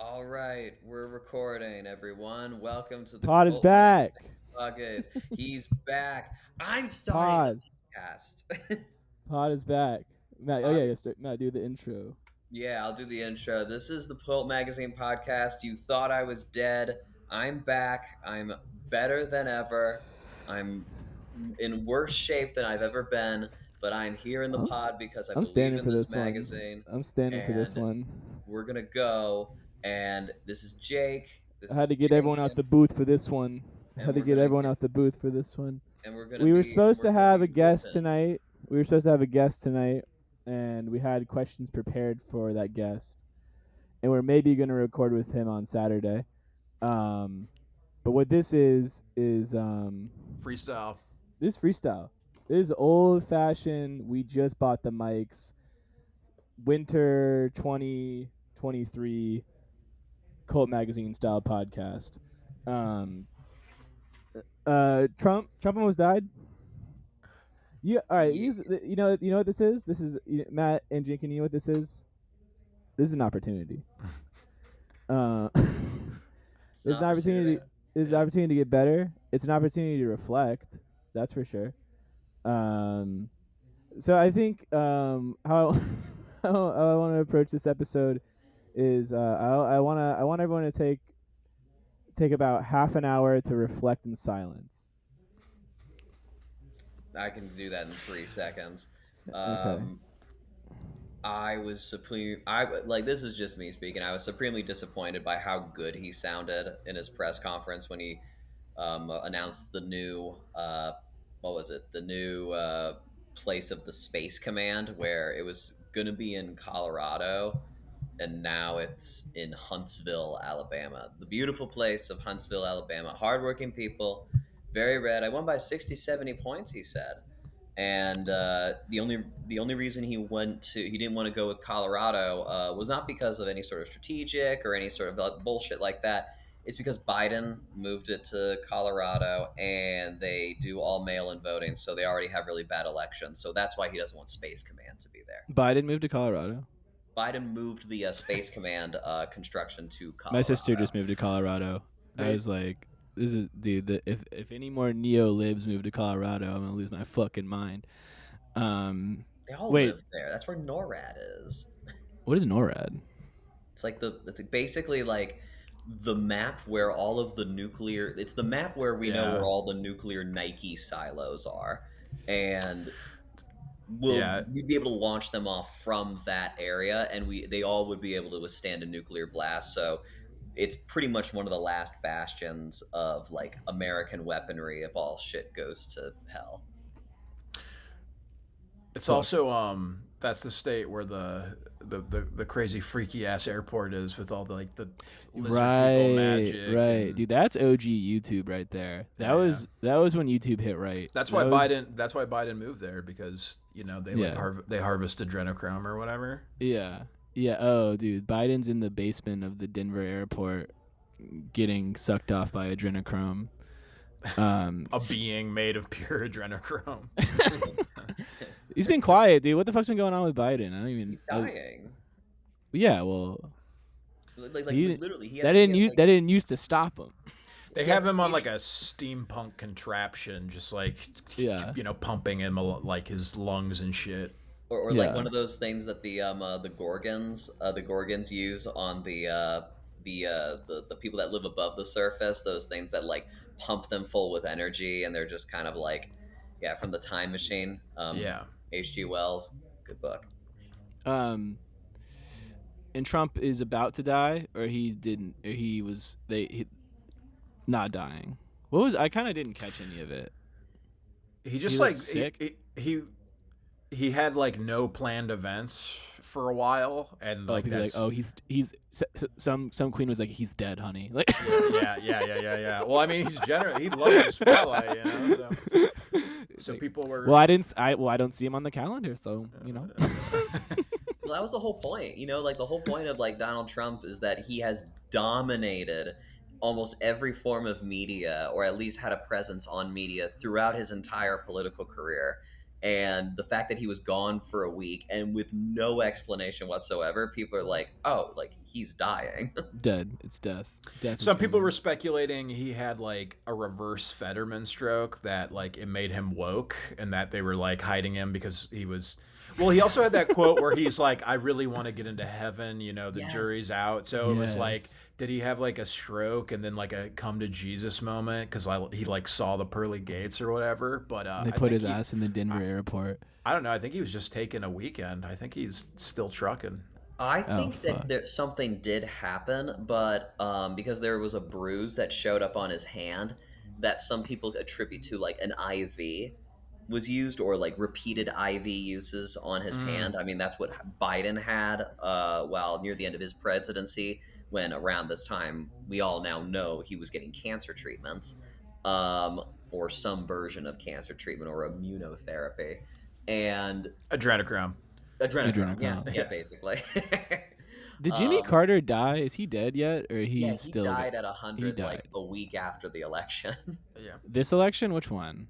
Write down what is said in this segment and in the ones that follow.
All right, we're recording, everyone. Welcome to the Pod is Cult Magazine back. Podcast. He's back. I'm starting Pod. the podcast. Pod is back. Matt, oh Pod yeah, is- Matt, do the intro. yeah, I'll do the intro. This is the Cult Magazine Podcast. You thought I was dead. I'm back. I'm better than ever. I'm in worse shape than I've ever been, but I'm here in the I'm s- pod because I I'm believe standing in for this this one. magazine, I'm standing for this and one. we're gonna go. And this is Jake. I This had is to get everyone out Jaden. the booth for this one. I and had to we're get gonna everyone get out the booth for this one. and we're gonna We were be supposed we're to gonna have be a guest ripping. tonight. We were supposed to have a guest tonight, and we had questions prepared for that guest, and we're maybe gonna record with him on Saturday. But what this is Freestyle. this is freestyle. This is old fashioned. We just bought the mics. Winter 2023 Cult Magazine style podcast. Um, Trump almost died. Yeah, all right. Yeah, You know what this is. This is Matt and Jake. You know what this is. This is an opportunity. Uh, it's it's an an opportunity. opportunity. It's an opportunity to get better. It's an opportunity to reflect. That's for sure. So I think how how I want to approach this episode is I want everyone to take about half an hour to reflect in silence. I can do that in 3 seconds. Okay. I was supreme. This is just me speaking. I was supremely disappointed by how good he sounded in his press conference when he announced the new what was it? The new place of the Space Command, where it was going to be in Colorado, and now it's in Huntsville, Alabama. The beautiful place of Huntsville, Alabama. Hardworking people, very red. I won by 60, 70 points, he said. And the only reason he didn't want to go with Colorado was not because of any sort of strategic or any sort of bullshit like that. It's because Biden moved it to Colorado and they do all mail-in voting, so they already have really bad elections. So that's why he doesn't want Space Command to be there. Biden moved to Colorado. Biden moved the Space Command construction to My Colorado. sister just moved to Colorado. I was like, this is dude. If any more neo libs move to Colorado, I'm gonna lose my fucking mind. They all Wait, live there. That's where NORAD is. what is NORAD? It's basically like the map where all of the nuclear. It's the map where we know Yeah. where all the nuclear Nike silos are, and Yeah. we'd be able to launch them off from that area, and they all would be able to withstand a nuclear blast. So it's pretty much one of the last bastions of like American weaponry if all shit goes to hell. It's also that's the state where the crazy freaky ass airport is with all the like the lizard people magic. Right, and- dude. That's OG YouTube right there. That Yeah. was when YouTube hit right. That's That why was- Biden moved there because they Yeah. they harvest adrenochrome or whatever. Yeah. Yeah. Oh, dude. Biden's in the basement of the Denver airport getting sucked off by adrenochrome. A being made of pure adrenochrome. He's been quiet, dude. What the fuck's been going on with Biden? I don't even. He's dying. Yeah. Well, he- Literally, that didn't used to stop him. They have him on like a steampunk contraption, just like Yeah. pumping him like his lungs and shit. or like Yeah. one of those things that the Gorgons use on the people that live above the surface. Those things that like pump them full with energy, and they're just kind of like, yeah, from the Time Machine. Yeah. H.G. Wells, good book. And Trump is about to die, or he didn't, or he not dying. What was I kind of didn't catch any of it. He just He like looks sick? he had like no planned events for a while, and like People were that's like, he's some queen was like, he's dead, honey. Like, yeah. Well, I mean, he's generally he loves the spotlight, So people were. well, I don't see him on the calendar, so Well, that was the whole point. Like the whole point of like Donald Trump is that he has dominated almost every form of media, or at least had a presence on media throughout his entire political career. And the fact that he was gone for a week and with no explanation whatsoever, people are like, oh, like he's dying. Dead. It's death. Death is Some people were coming. speculating he had like a reverse Fetterman stroke, that like it made him woke, and that they were like hiding him because he was. Well, he also had that quote where he's like, "I really want to get into heaven," the jury's Yes. out. So it was like, Yes. did he have like a stroke and then like a come to Jesus moment because he like saw the pearly gates or whatever? But They I put think his ass in the Denver airport. I don't know. I think he was just taking a weekend. I think he's still trucking. I Oh think that fuck. something did happen, but because there was a bruise that showed up on his hand that some people attribute to like an IV was used or like repeated IV uses on his Mm. hand. I mean, that's what Biden had while near the end of his presidency, when around this time we all now know he was getting cancer treatments um, or some version of cancer treatment or immunotherapy. And Adrenochrome. adrenochrome, yeah, Adrenochrome. yeah, Yeah. basically. Did Jimmy um, Carter die? Is he dead yet, or yeah, he's he still? died at He 100 like died. a week after the election. Yeah. This election, which one?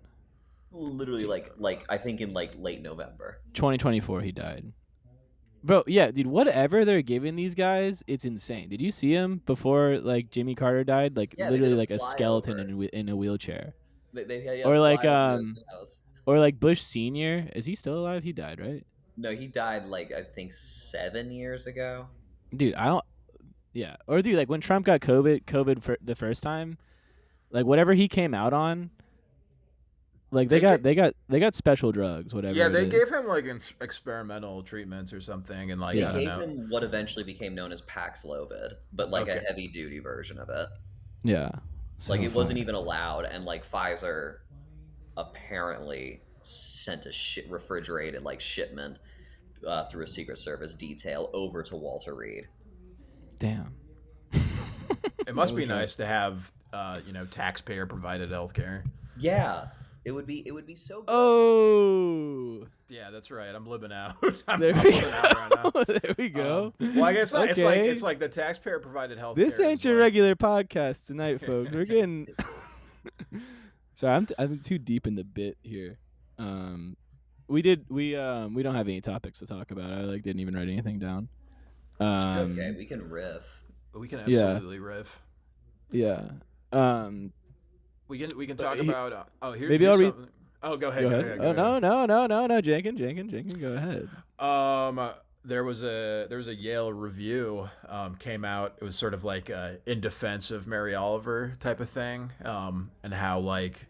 Literally, like I think in like late November. 2024. He died. Bro, yeah, dude. Whatever they're giving these guys, it's insane. Did you see him before like Jimmy Carter died? Like Yeah, they did literally a like a skeleton flyover. in a wheelchair, They had a or like flyover to his house. Bush Senior. Is he still alive? He died, right? No, he died like I think 7 years ago. Dude, I don't. Yeah, or dude, like when Trump got COVID for the first time, like whatever he came out on, like They get, they got special drugs, whatever yeah, it they gave is. him like experimental treatments or something, and like They I don't Yeah, gave know. him what eventually became known as Paxlovid, but like a Okay. heavy duty version of it. yeah. Like So it wasn't fire. even allowed, and like Pfizer apparently sent a refrigerated like shipment through a Secret Service detail over to Walter Reed. Damn. It That must be was rough. nice to have taxpayer provided healthcare. Yeah, it would be so good. Oh, Yeah, that's right. I'm living out. I'm there we living out right now. go. There we go. Well, I guess Okay. it's like the taxpayer provided This healthcare ain't is your like. regular podcast tonight, folks. We're getting. Sorry, I'm too deep in the bit here. We don't have any topics to talk about. I like didn't even write anything down. It's okay. Um, We can riff. We can yeah, absolutely riff. yeah. Um, We can talk about. maybe I'll Here's read. something. Oh, go ahead. Go Go ahead. ahead. Go Oh ahead. no, Jenkins, go ahead. There was a Yale review came out. It was sort of like in defense of Mary Oliver type of thing, and how like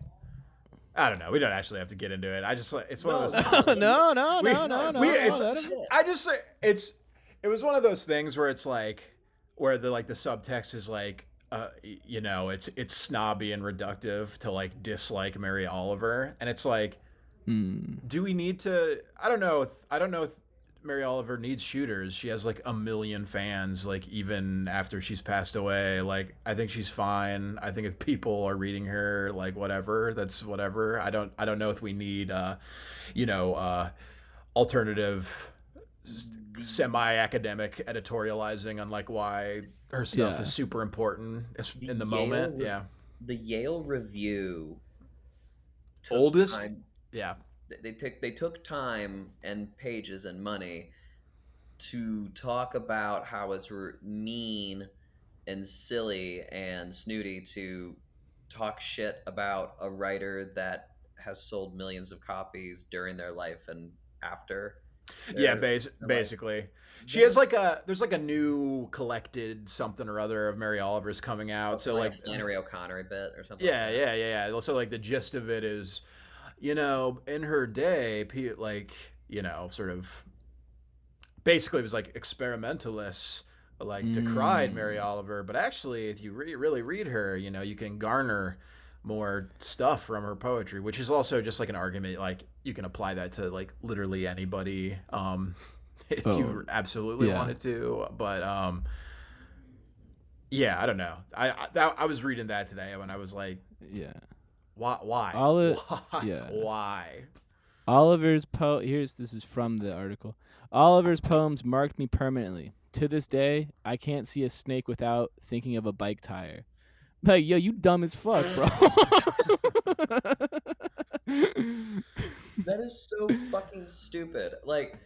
I don't know. We don't actually have to get into it. I just like it's one of No, those no, things. no. No, no, We no, no, no, we no. it's Let him. Shit. I just say it was one of those things where it's like where the like the subtext is like it's snobby and reductive to like dislike Mary Oliver, and it's like do we need to I don't know if Mary Oliver needs shooters. She has like a million fans, like even after she's passed away. Like I think she's fine. I think if people are reading her, like whatever, that's whatever. I don't know if we need alternative semi-academic editorializing on like why her stuff Yeah. is super important The in the Yale, moment. Yeah. the Yale Review took Oldest. time. Yeah. They took time and pages and money to talk about how it's mean and silly and snooty to talk shit about a writer that has sold millions of copies during their life and after Yeah, their life. basically. She has There's there's like a new collected something or other of Mary Oliver's coming out. So like a like Flannery O'Connor bit or something like yeah, that. yeah, yeah, yeah. So like the gist of it is, in her day, like, sort of basically it was like experimentalists like decried Mary Oliver, but actually if you really read her, you can garner more stuff from her poetry, which is also just like an argument like you can apply that to like literally anybody if Oh, you absolutely yeah. wanted to, but yeah, I don't know. I was reading that today when I was like, Yeah. why why Yeah. why Oliver's this is from the article. Oliver's poems marked me permanently. To this day, I can't see a snake without thinking of a bike tire. Like, yo, you dumb as fuck, bro. That is so fucking stupid. Like,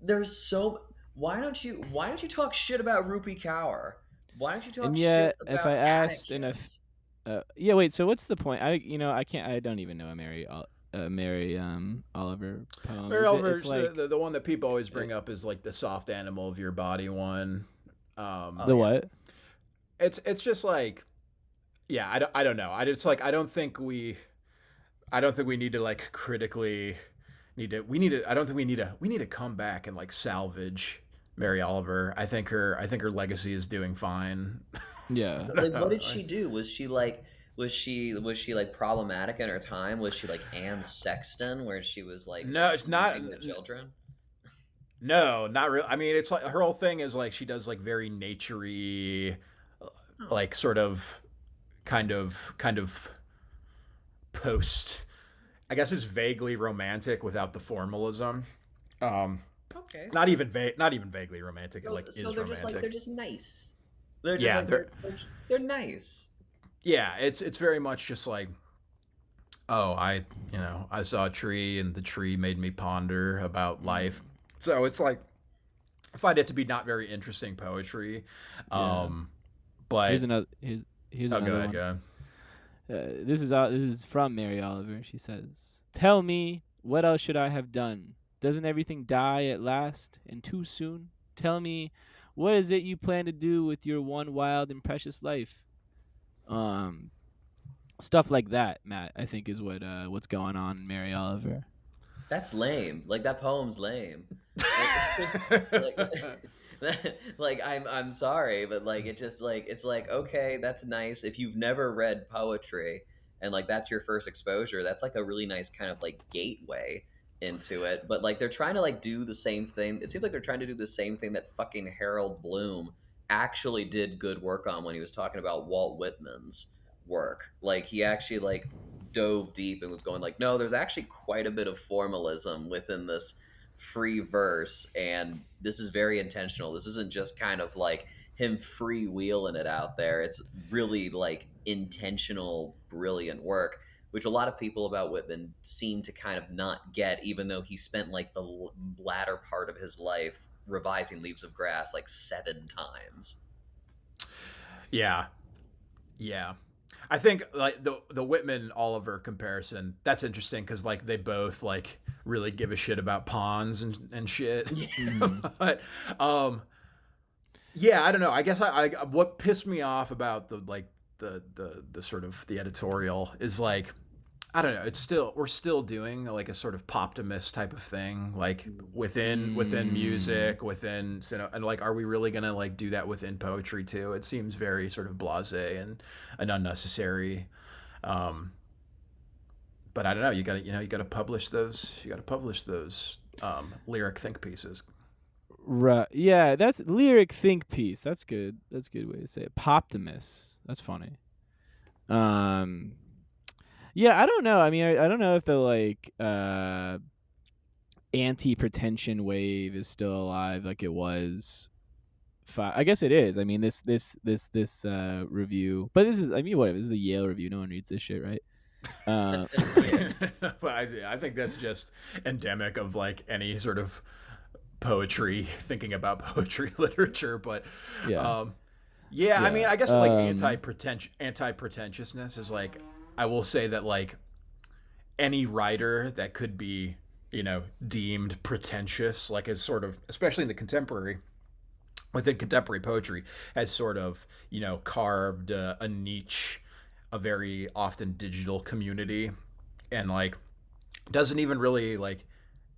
there's so why don't you talk shit about Rupi Kaur? Why don't you talk And shit yet, if I about asked in Atticus? yeah, wait. So what's the point? I can't. I don't even know a Mary Oliver poem. Mary Is it? Oliver's It's like the one that people always uh, bring up is like the soft animal of your body one. Oh the Um, yeah. what? it's just like, yeah, I don't know. I just like I don't think we need to like critically need to we need to I don't think we need to come back and like salvage Mary Oliver. I think her legacy is doing fine. Yeah. I But don't like, what know. did she do? Was she like problematic in her time? Was she like Anne Sexton, where she was like No, it's not. raping the children? No, not really. I mean, it's like her whole thing is like she does like very naturey, Oh, like sort of, kind of post. I guess it's vaguely romantic without the formalism. Um, okay. not even vaguely romantic. It So, like so is they're just like they're romantic. just nice. They're just Yeah, like they're nice. yeah. It's very much just like, oh, I saw a tree and the tree made me ponder about life. Mm. So it's like I find it to be not very interesting poetry. Yeah. Um, Here's but another. Here's oh, go another ahead, one. go ahead. This is from Mary Oliver. She says, "Tell me, what else should I have done? Doesn't everything die at last and too soon? Tell me, what is it you plan to do with your one wild and precious life?" Um, Stuff like that, Matt. I think is what's going on in Mary Oliver. That's lame. Like that poem's lame. Like like like I'm sorry, but like it just like it's like okay, that's nice. If you've never read poetry and like that's your first exposure, that's like a really nice kind of like gateway into it. But like they're trying to like do the same thing. It seems like they're trying to do the same thing that fucking Harold Bloom actually did good work on when he was talking about Walt Whitman's work. Like he actually like dove deep and was going like, no, there's actually quite a bit of formalism within this free verse, and this is very intentional. This isn't just kind of like him freewheeling it out there. It's really like intentional, brilliant work, which a lot of people about Whitman seem to kind of not get, even though he spent like the latter part of his life revising Leaves of Grass like 7 times. Yeah, yeah. I think like the Whitman Oliver comparison that's interesting because like they both like really give a shit about pawns and shit. Mm-hmm. But um, yeah, I don't know. I guess I what pissed me off about the like the sort of the editorial is like I don't know. It's still we're still doing like a sort of poptimist type of thing, like within Mm. music, within and like, are we really gonna like do that within poetry too? It seems very sort of blasé and unnecessary. Um, but I don't know. You got to publish those. You got to publish those lyric think pieces. Right. Yeah, that's lyric think piece. That's good. That's a good way to say it. Poptimus. That's funny. Um yeah, I don't know. I mean, I don't know if the like anti-pretension wave is still alive like it was I guess it is. I mean, this review. But this is I mean, whatever. This is the Yale review. No one reads this shit, right? Uh Yeah. But I think that's just endemic of like any sort of poetry, thinking about poetry literature. But yeah. um, yeah, I mean, Yeah. I guess like anti pretentiousness is like I will say that like any writer that could be deemed pretentious, like as sort of especially in the contemporary within contemporary poetry has sort of carved a niche, a very often digital community, and like doesn't even really like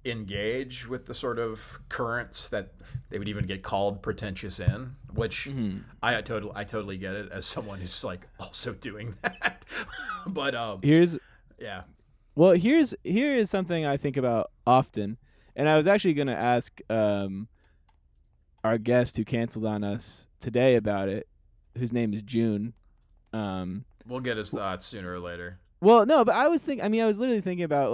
engage with the sort of currents that they would even get called pretentious in, which Mhm. I totally get it as someone who's like also doing that. But Here's yeah. here is something I think about often, and I was actually going to ask our guest who canceled on us today about it, whose name is June. Um, We'll get his thoughts sooner or later. well, no, but I mean, I was literally thinking about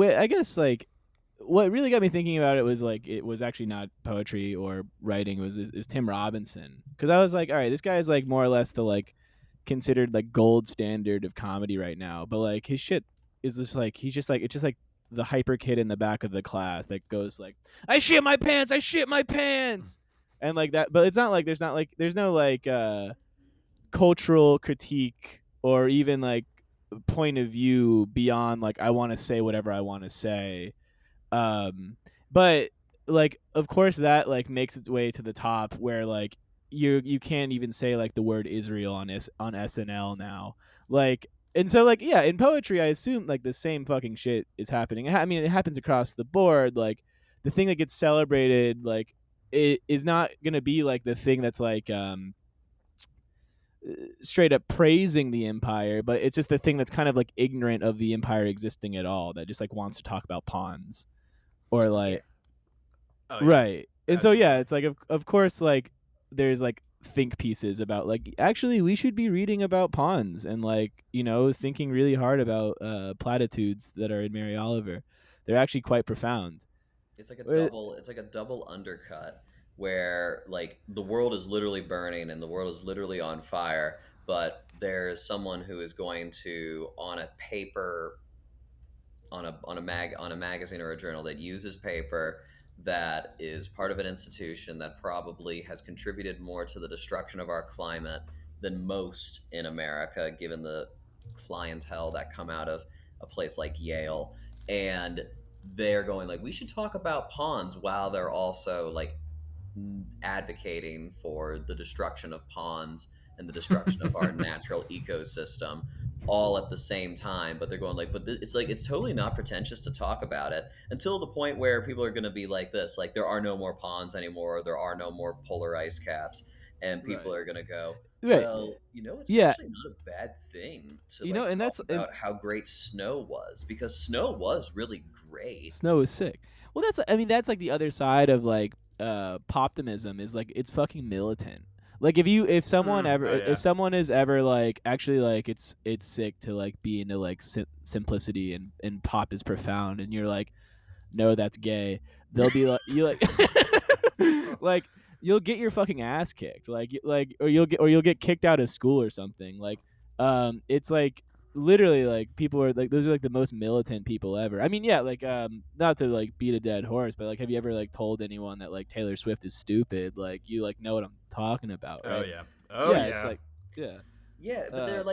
I guess like what really got me thinking about it was like it was actually not poetry or writing. It was Tim Robinson, because I was like, all right, this guy is like more or less the like considered like gold standard of comedy right now, but like his shit is just like he's just like it's just like the hyper kid in the back of the class that goes like, I shit my pants, I shit my pants, and like that. But it's not like there's no like cultural critique or even like point of view beyond like I want to say whatever I want to say. But like of course that like makes its way to the top where like you can't even say like the word Israel on on SNL now. Like and so like yeah, in poetry I assume like the same fucking shit is happening. I mean it happens across the board. Like the thing that gets celebrated like it is not going to be like the thing that's like straight up praising the empire, but it's just the thing that's kind of like ignorant of the empire existing at all that just like wants to talk about pawns or Yeah. like Oh yeah, right. And so yeah, absolutely. it's like of course like there's like think pieces about like actually we should be reading about pawns and like thinking really hard about platitudes that are in Mary Oliver. They're actually quite profound. Uh, It's like a double undercut where like the world is literally burning and the world is literally on fire, but there's someone who is going to on a paper on a magazine or a journal that uses paper that is part of an institution that probably has contributed more to the destruction of our climate than most in America, given the clientele that come out of a place like Yale. And they're going like, we should talk about ponds while they're also like advocating for the destruction of ponds and the destruction of our natural ecosystem all at the same time. But they're going like, but it's like it's totally not pretentious to talk about it until the point where people are going to be like this, like there are no more ponds anymore, there are no more polar ice caps, and people right. are going to go, Right. well, it's Yeah. actually not a bad thing to like And talk and about how great snow was, because snow was really great. snow is sick. Well, I mean that's like the other side of like poptimism is like it's fucking militant. Like Oh if yeah. someone is ever like actually like it's sick to like be into like simplicity and pop is profound and you're like no that's gay. They'll be like you like like you'll get your fucking ass kicked or you'll get kicked out of school or something like it's like literally like people are like those are like the most militant people ever. I mean yeah like not to like beat a dead horse but like have you ever like told anyone that like Taylor Swift is stupid? Like you like know what I'm talking about, Oh right? yeah. Oh Yeah, it's yeah. like yeah. Yeah, but uh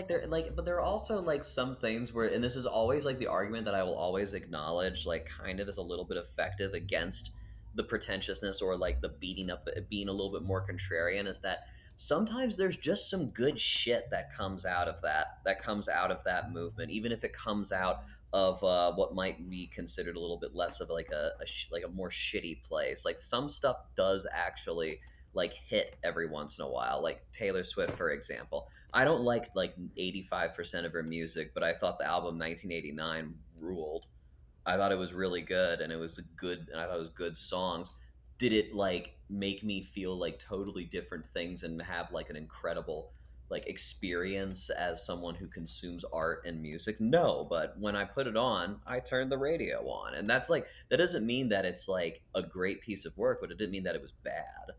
but there are also like some things where, and this is always like the argument that I will always acknowledge, like kind of is a little bit effective against the pretentiousness or like the beating up, being a little bit more contrarian, is that sometimes there's just some good shit that comes out of that movement, even if it comes out of what might be considered a little bit less of like like a more shitty place. Like some stuff does actually like hit every once in a while, like Taylor Swift, for example. I don't like 85% of her music, but I thought the album 1989 ruled. I thought it was really good, and I thought it was good songs. Did it like make me feel like totally different things and have like an incredible like experience as someone who consumes art and music? No, but when I put it on, I turned the radio on, and that's like that doesn't mean that it's like a great piece of work, but it didn't mean that it was bad.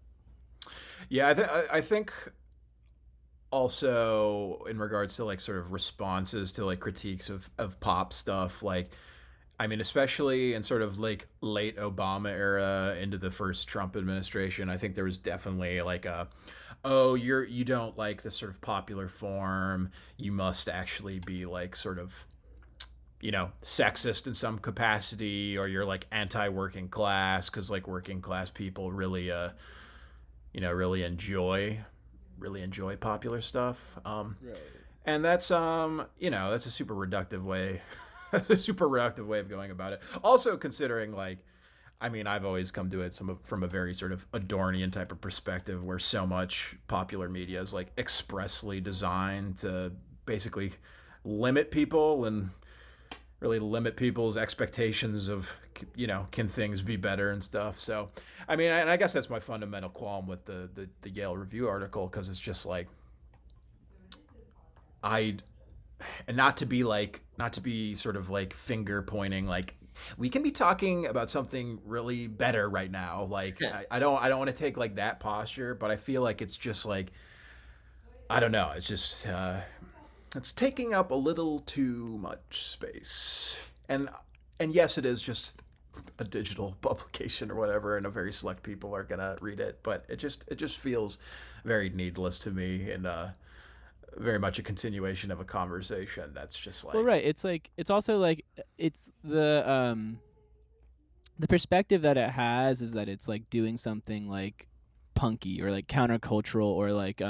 Yeah, I think also in regards to like sort of responses to like critiques of pop stuff, like I mean, especially in sort of like late Obama era into the first Trump administration, I think there was definitely like oh, you don't like the sort of popular form, you must actually be like sort of sexist in some capacity, or you're like anti-working class because like working class people really really enjoy popular stuff. right. And that's that's a super reductive way. That's a super reductive way of going about it. Also considering like, I mean, I've always come to it from a very sort of Adornian type of perspective, where so much popular media is like expressly designed to basically limit people and really limit people's expectations of can things be better and stuff. So I mean, and I guess that's my fundamental qualm with the Yale Review article, because it's just like I and not to be sort of like finger pointing, like we can be talking about something really better right now, like I don't want to take like that posture, but I feel like it's just like I don't know. It's just it's taking up a little too much space, and yes, it is just a digital publication or whatever, and a very select people are gonna read it. But it just feels very needless to me, and very much a continuation of a conversation that's just Well, like right. It's like it's also like it's the perspective that it has is that it's like doing something like punky or like countercultural or like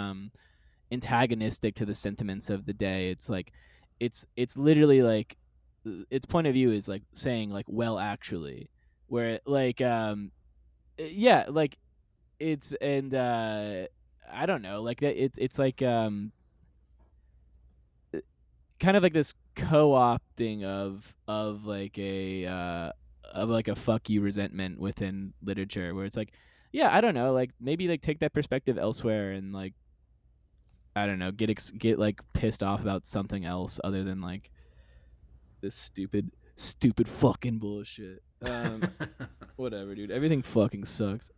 antagonistic to the sentiments of the day. It's like it's literally like its point of view is like saying like well actually where like yeah like it's and I don't know like it's like kind of like this co-opting of like a fuck you resentment within literature where it's like yeah I don't know like maybe like take that perspective elsewhere and like I don't know get like pissed off about something else other than like this stupid fucking bullshit. Whatever, dude. Everything fucking sucks.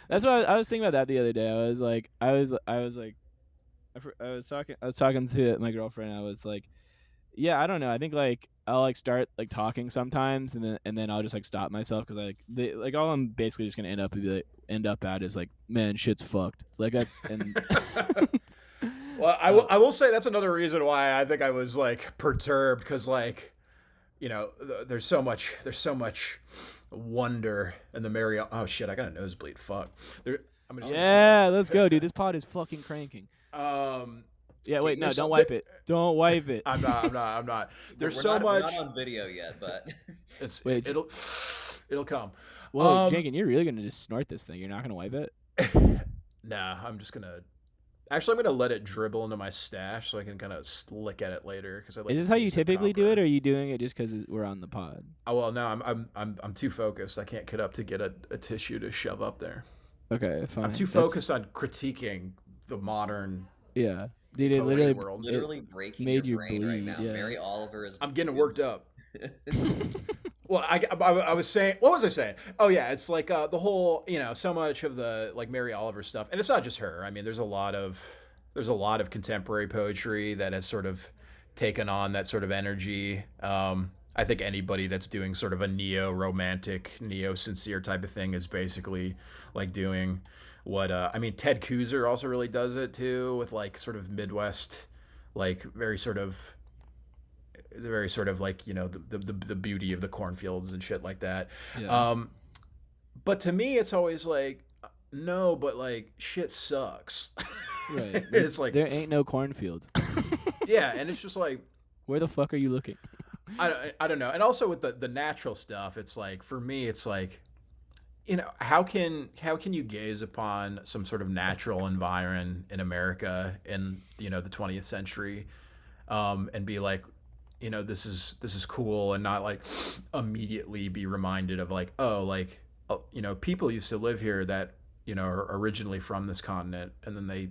That's why I was thinking about that the other day. I was like I was talking to my girlfriend. I was like, yeah, I don't know. I think like I'll like start like talking sometimes, and then I'll just like stop myself because like all I'm basically just gonna end up at is like, man, shit's fucked. Like that's and well, uh, I will say that's another reason why I think I was like perturbed because like there's so much wonder in the Mary. Oh shit, I got a nosebleed. Fuck. I'm just gonna keep yeah, let's go, dude. This pod is fucking cranking. um. Yeah, wait, no, There's don't wipe it. Don't wipe it. I'm not. There's We're so not much. on video yet, but Wait, it'll come. whoa, Um. Jenkins, you're really gonna just snort this thing? You're not gonna wipe it? Nah, I'm just gonna. Actually, I'm gonna let it dribble into my stash so I can kind of lick at it later because I like Is this the how you taste of typically do it, copper. or are you doing it just because we're on the pod? Oh well, no, I'm too focused. I can't get up to get a tissue to shove up there. Okay, I'm fine. too focused on critiquing the modern Yeah, dude. It poetry literally world. it literally breaking your made you brain right bleed. now. Yeah. Mary Oliver I'm getting is worked up. Well, I was saying, what was I saying? Oh yeah, it's like the whole, so much of the like Mary Oliver stuff, and it's not just her. I mean, there's a lot of contemporary poetry that has sort of taken on that sort of energy. I think anybody that's doing sort of a neo-romantic, neo-sincere type of thing is basically like doing what I mean. Ted Kooser also really does it too, with like sort of Midwest, like very sort of like the beauty of the cornfields and shit like that. Yeah. Um, but to me, it's always like no, but like shit sucks. Right. It's like There ain't no cornfields. yeah, and it's just like Where the fuck are you looking? I don't know. And also with the natural stuff, it's like for me, it's like how can you gaze upon some sort of natural environment in America in the 20th century, and be like, this is cool, and not like immediately be reminded of like, oh, like people used to live here that are originally from this continent, and then they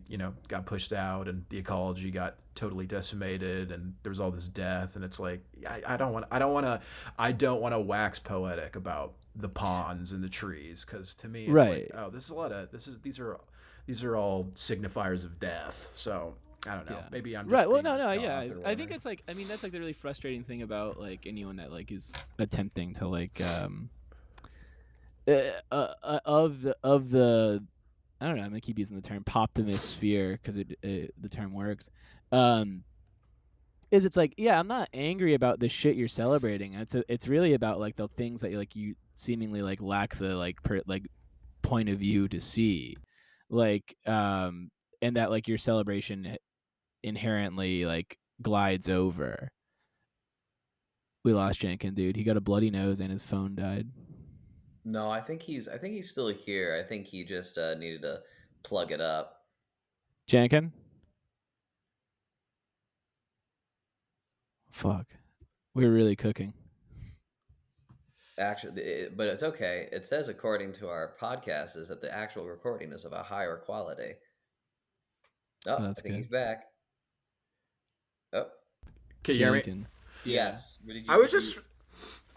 got pushed out, and the ecology got totally decimated, and there was all this death, and it's like I don't want to wax poetic about the ponds and the trees, because to me it's like, Right. oh, these are all signifiers of death. So I don't know. Yeah. Maybe I'm just Right. Well, being no, a no, yeah. goth or I think whatever. it's like I mean that's like the really frustrating thing about like anyone that like is attempting to like of the I don't know. I'm gonna keep using the term poptimist sphere because the term works. Um, is it's like yeah, I'm not angry about the shit you're celebrating. It's really about like the things that you seemingly like lack the like point of view to see, like and that like your celebration inherently like glides over. We lost Jenkins, dude. He got a bloody nose and his phone died. no, I think he's still here. I think he just needed to plug it up. Jenkins, fuck, we're really cooking. Actually, but it's okay. It says according to our podcast is that the actual recording is of a higher quality. Oh, Oh, I that's think he's good. back. Oh, Can you hear me? Jenkins, yeah. yes. What I was just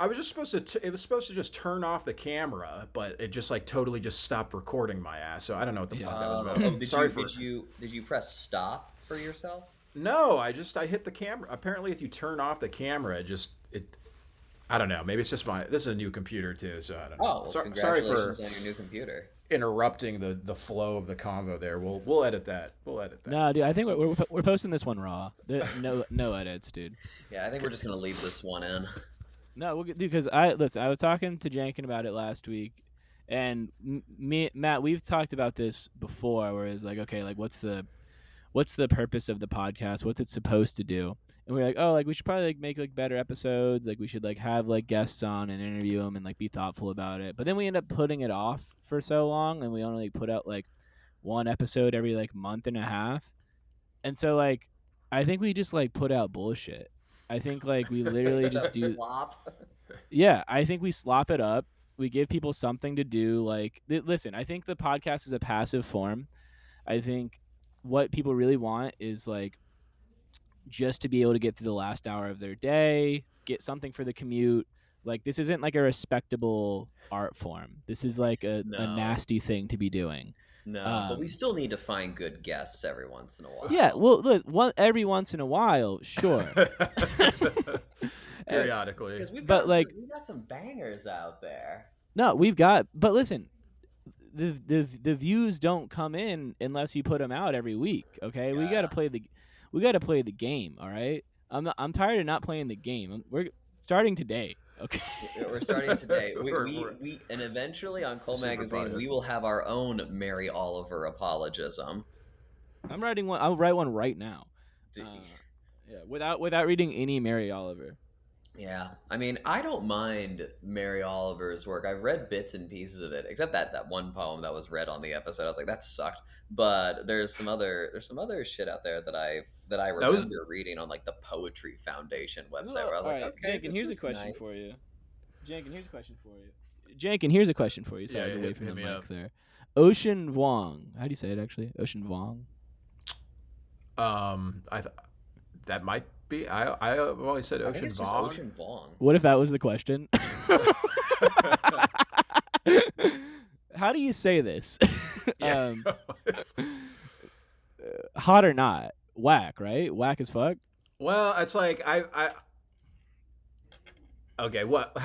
I was just supposed to. It was supposed to just turn off the camera, but it just like totally just stopped recording my ass. So I don't know what the fuck that was Oh, about. Sorry for. did you press stop for yourself? No, I hit the camera. Apparently, if you turn off the camera, it. I don't know. Maybe it's just my. This is a new computer too, so I don't know. Oh, well, Sorry for congratulations on your new computer. interrupting the flow of the convo there. We'll edit that. We'll edit that. No, dude, I think we're posting this one raw. No edits, dude. Yeah, I think we're just gonna leave this one in. No, we'll, because I was talking to Jankin about it last week, and Matt, we've talked about this before, where it's like, okay, like what's the purpose of the podcast? What's it supposed to do? And we're like, oh, like we should probably like make like better episodes. Like we should like have like guests on and interview them and like be thoughtful about it. But then we end up putting it off for so long, and we only like, put out like one episode every like month and a half. And so like, I think we just like put out bullshit. I think like we literally just do. Slop. Yeah, I think we slop it up. We give people something to do. Like, listen, I think the podcast is a passive form. I think what people really want is like just to be able to get through the last hour of their day, get something for the commute. Like, this isn't like a respectable art form. This is like a No. nasty thing to be doing. No, but we still need to find good guests every once in a while. Yeah, well, look, every once in a while, sure. Periodically. Because we've But, like- we got some bangers out there. No, but listen, the views don't come in unless you put them out every week. Okay, we gotta play the game. All right, I'm tired of not playing the game. We're starting today. Okay, We're starting today. We're- We and eventually on Cole Super Magazine biased. we will have our own Mary Oliver apologism. I'm writing one. I'll write one right now. D- Yeah, without reading any Mary Oliver. Yeah, I mean, I don't mind Mary Oliver's work. I've read bits and pieces of it, except that one poem that was read on the episode. I was like, that sucked. But there's some other shit out there that I remember reading on like the Poetry Foundation website. Where I was like, okay, Jenkins, this here's a is question nice. for you. Jenkins, here's a question for you. Jenkins, here's a question for you. Sorry, Yeah, away hit from the me mic up. there. Ocean Vuong. How do you say it actually? Ocean Vuong. That might be. I've always said I think Ocean it's just Vaughn. Ocean Vuong. What if that was the question? How do you say this? Yeah. Hot or not? Whack, right? Whack as fuck. Well, it's like I. Okay, what?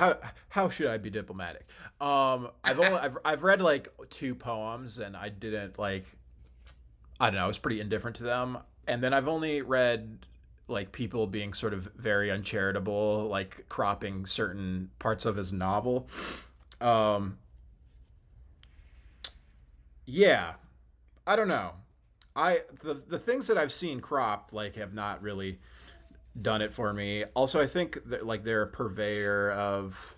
How should I be diplomatic? I've read like 2 poems and I didn't like. I don't know. I was pretty indifferent to them, and then I've only read like people being sort of very uncharitable, like cropping certain parts of his novel. Yeah, I don't know. The things that I've seen cropped like have not really done it for me. Also, I think that like they're a purveyor of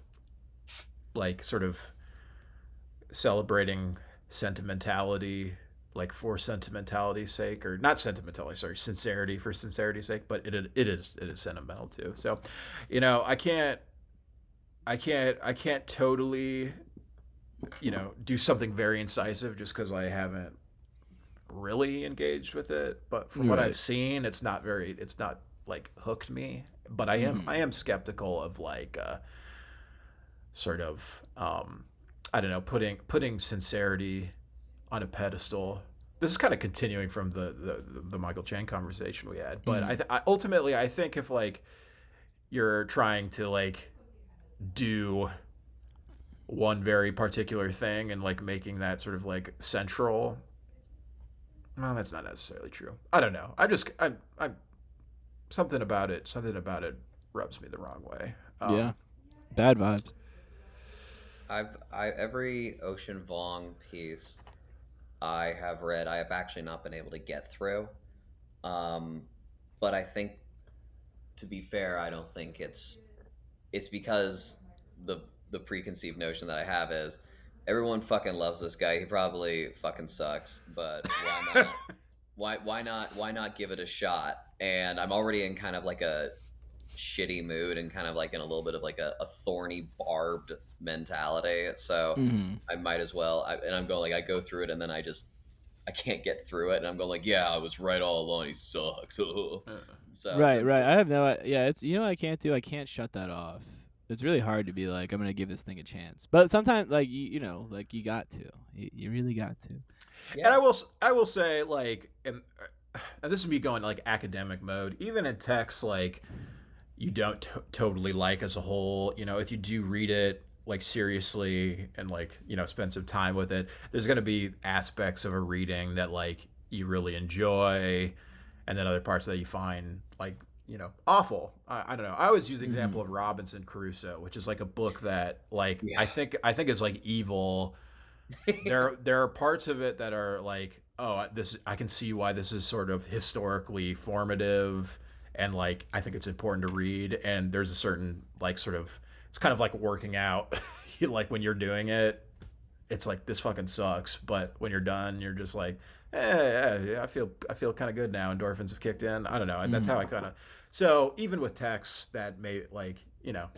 like sort of celebrating sentimentality, like for sentimentality's sake, or not sentimentality, sorry, sincerity for sincerity's sake. But it is sentimental too. So, you know, I can't totally, you know, do something very incisive just because I haven't really engaged with it. But from what Right. I've seen, it's not like hooked me. But I am skeptical of like sort of I don't know, putting sincerity on a pedestal. This is kind of continuing from the Michael Chang conversation we had. But ultimately I think if like you're trying to like do one very particular thing and like making that sort of like central, well, that's not necessarily true. I don't know. I'm something about it rubs me the wrong way. Yeah, bad vibes. Every Ocean Vuong piece I have read, I have actually not been able to get through. But I think, to be fair, I don't think it's because the preconceived notion that I have is everyone fucking loves this guy. He probably fucking sucks, but why not? Why not give it a shot? And I'm already in kind of like a shitty mood and kind of like in a little bit of like a thorny, barbed mentality. So I might as well. And I'm going like I go through it and then I can't get through it, and I'm going like, yeah, I was right all along. He sucks. So Right. I have no. Yeah, it's, you know what I can't do. I can't shut that off. it's really hard to be like, I'm gonna give this thing a chance. But sometimes, like you know, like you got to, you really got to. And Yeah. I will say like, and this is me going like academic mode. Even in texts like you don't totally like as a whole, you know, if you do read it like seriously and like you know spend some time with it, there's going to be aspects of a reading that like you really enjoy, and then other parts that you find like you know awful. I don't know. I always use the example Hmm. of Robinson Crusoe, which is like a book that like Yeah. I think is like evil. There are parts of it that are like, oh, this I can see why this is sort of historically formative, and like I think it's important to read. And there's a certain like sort of it's kind of like working out. Like when you're doing it, it's like this fucking sucks, but when you're done, you're just like, yeah, I feel kind of good now. Endorphins have kicked in. I don't know. That's how I Hmm. kind of. So even with texts that may like you know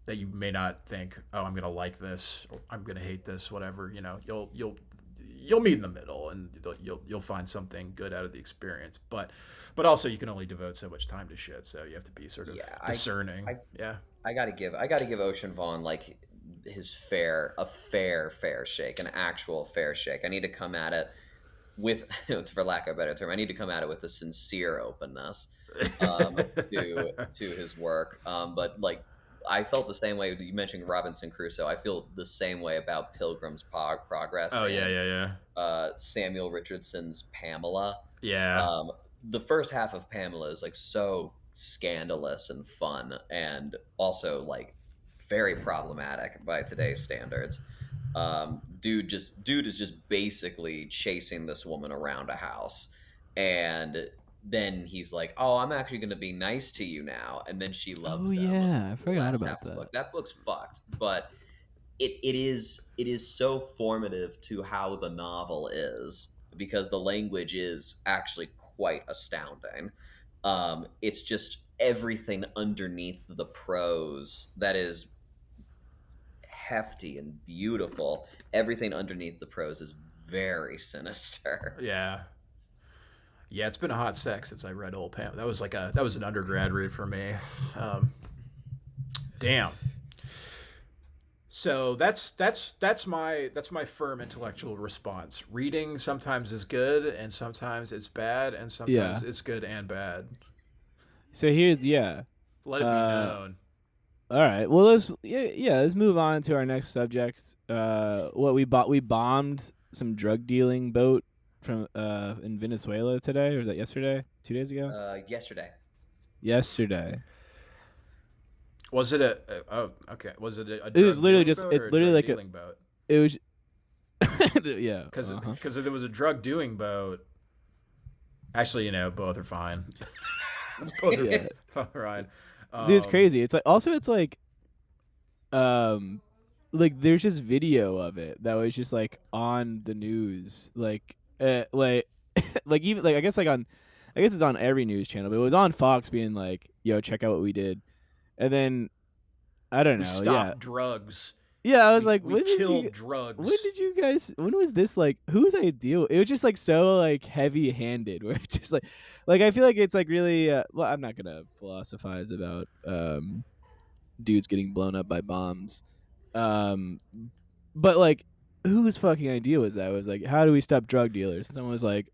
that you may not think, oh, I'm gonna like this or I'm gonna hate this, whatever. You know, you'll meet in the middle and you'll find something good out of the experience. But also you can only devote so much time to shit, so you have to be sort of Yeah. discerning. I Yeah. I gotta give Ocean Vaughn like his fair shake, an actual fair shake. I need to come at it with, for lack of a better term, I need to come at it with a sincere openness um, to his work. But like, I felt the same way. You mentioned Robinson Crusoe. I feel the same way about Progress Oh yeah, and yeah, yeah, Samuel Richardson's Pamela. yeah, Um, the first half of Pamela is like so scandalous and fun, and also like very problematic by today's standards. Dude is just basically chasing this woman around a house, and then he's like, "Oh, I'm actually going to be nice to you now," and then she Oh loves him. yeah, I The forgot last about half of the that. book, that book's fucked, but it is so formative to how the novel is because the language is actually quite astounding. It's just everything underneath the prose that is hefty and beautiful. Everything underneath the prose is very sinister. yeah. Yeah, it's been a hot sec since I read Old Pam. That was an undergrad read for me. Um, damn. So that's my firm intellectual response. Reading sometimes is good and sometimes it's bad and sometimes Yeah. it's good and bad. So here's yeah. Let it be Uh, known. all right. Well, let's move on to our next subject. What we bombed some drug dealing boat from in Venezuela today, or was that yesterday? 2 days ago? Yesterday. Yesterday. Was it a oh okay? Was it a It was drug literally billing just. boat or It's a literally drug like a. dealing boat? It was. Yeah. Because Uh huh. because if there was a drug doing boat, actually, you know, both are fine. both are Yeah. both are fine. Dude, it's crazy. It's like also it's um like there's just video of it that was just like on the news like like even like I guess it's on every news channel, but it was on Fox being like, yo, check out what we did. And then I don't We know, yeah. stopped drugs. Yeah, I was like, We killed drugs. when was this like whose idea? It was just like so like heavy handed where it's just like I feel like it's like really well, I'm not gonna philosophize about dudes getting blown up by bombs. Um, but like, whose fucking idea was that? It was like, how do we stop drug dealers? And someone was like,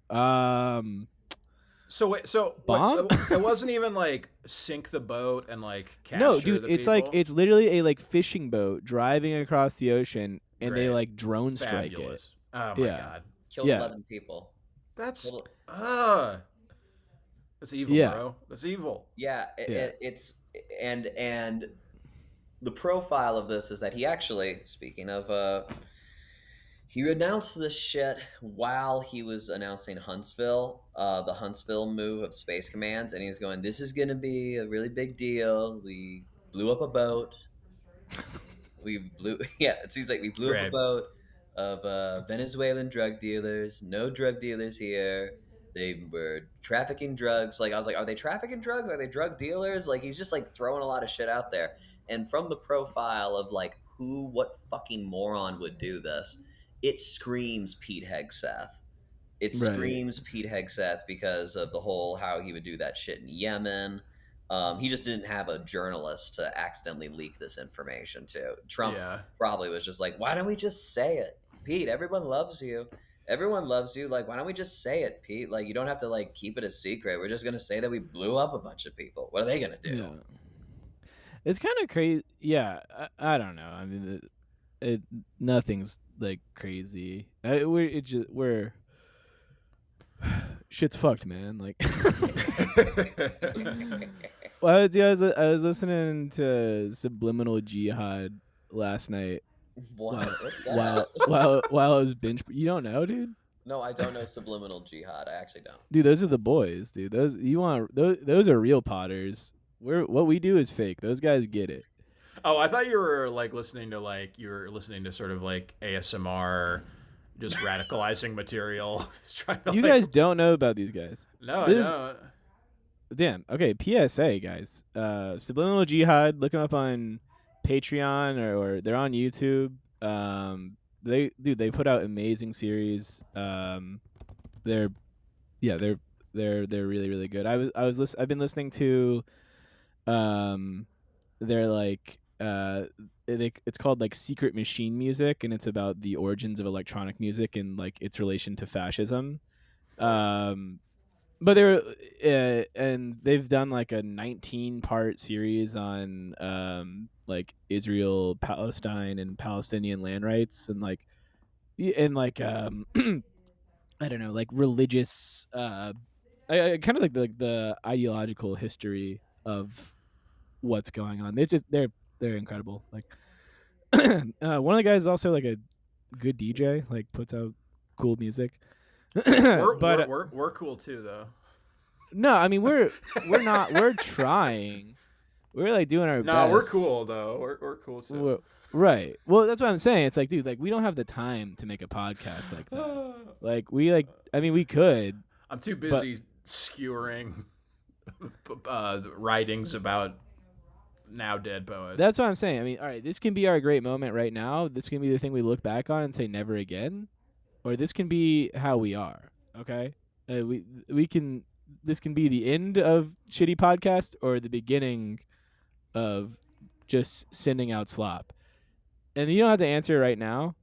So wait, so what? bomb? It wasn't even like sink the boat and like No, capture dude, the it's like people. it's literally a like fishing boat driving across the ocean, and they Great, like drone strike it. fabulous. Oh my Yeah, god, Killed yeah, 11 people. that's Killed, that's evil, yeah, bro. That's evil. yeah, yeah. it's and the profile of this is that he actually, speaking of he announced this shit while he was announcing Huntsville, the Huntsville move of Space Command, and he was going, "This is going to be a really big deal. We blew up a boat. We blew, yeah. It seems like we blew up a Great. boat of Venezuelan drug dealers. No drug dealers here. They were trafficking drugs. Like I was like, are they trafficking drugs? Are they drug dealers? Like he's just like throwing a lot of shit out there. And from the profile of like what fucking moron would do this, it screams Pete Hegseth. It Right. screams Pete Hegseth because of the whole how he would do that shit in Yemen. He just didn't have a journalist to accidentally leak this information to. Trump Yeah. probably was just like, why don't we just say it? Pete, everyone loves you. Everyone loves you. Like, why don't we just say it, Pete? Like, you don't have to like keep it a secret. We're just gonna say that we blew up a bunch of people. What are they gonna do? Yeah. It's kind of crazy. Yeah, I don't know. I mean, nothing's like crazy. We're shit's fucked, man. Like, well, I was listening to Subliminal Jihad last night What? What's that? while I was binge. You don't know, dude? No, I don't know subliminal jihad. I actually don't. Dude, those are the boys, dude. Those are real Potters. What we do is fake. Those guys get it. Oh, I thought you were like listening to sort of like ASMR, just radicalizing material. Trying to, You like, guys don't know about these guys. no, I This- don't. Damn. Okay. PSA, guys. Subliminal Jihad. Look them up on Patreon or they're on YouTube. They put out amazing series. They're really really good. I've been listening to they're like it's called like Secret Machine Music, and it's about the origins of electronic music and like its relation to fascism. But and they've done like a 19-part series on Israel, Palestine, and Palestinian land rights, and I don't know, like religious I kind of like the ideological history of what's going on. They're incredible. Like one of the guys is also like a good DJ, like puts out cool music. We're cool too, though. No, I mean we're trying. We're like doing our best. No, we're cool though. We're cool too. Right. Well, that's what I'm saying. It's like, dude, like we don't have the time to make a podcast like that. Like we could. I'm too busy skewering writings about now dead poets. That's what I'm saying. I mean, all right, this can be our great moment right now. This can be the thing we look back on and say never again, or this can be how we are. Okay, we can. This can be the end of shitty podcast or the beginning of just sending out slop. And you don't have to answer right now,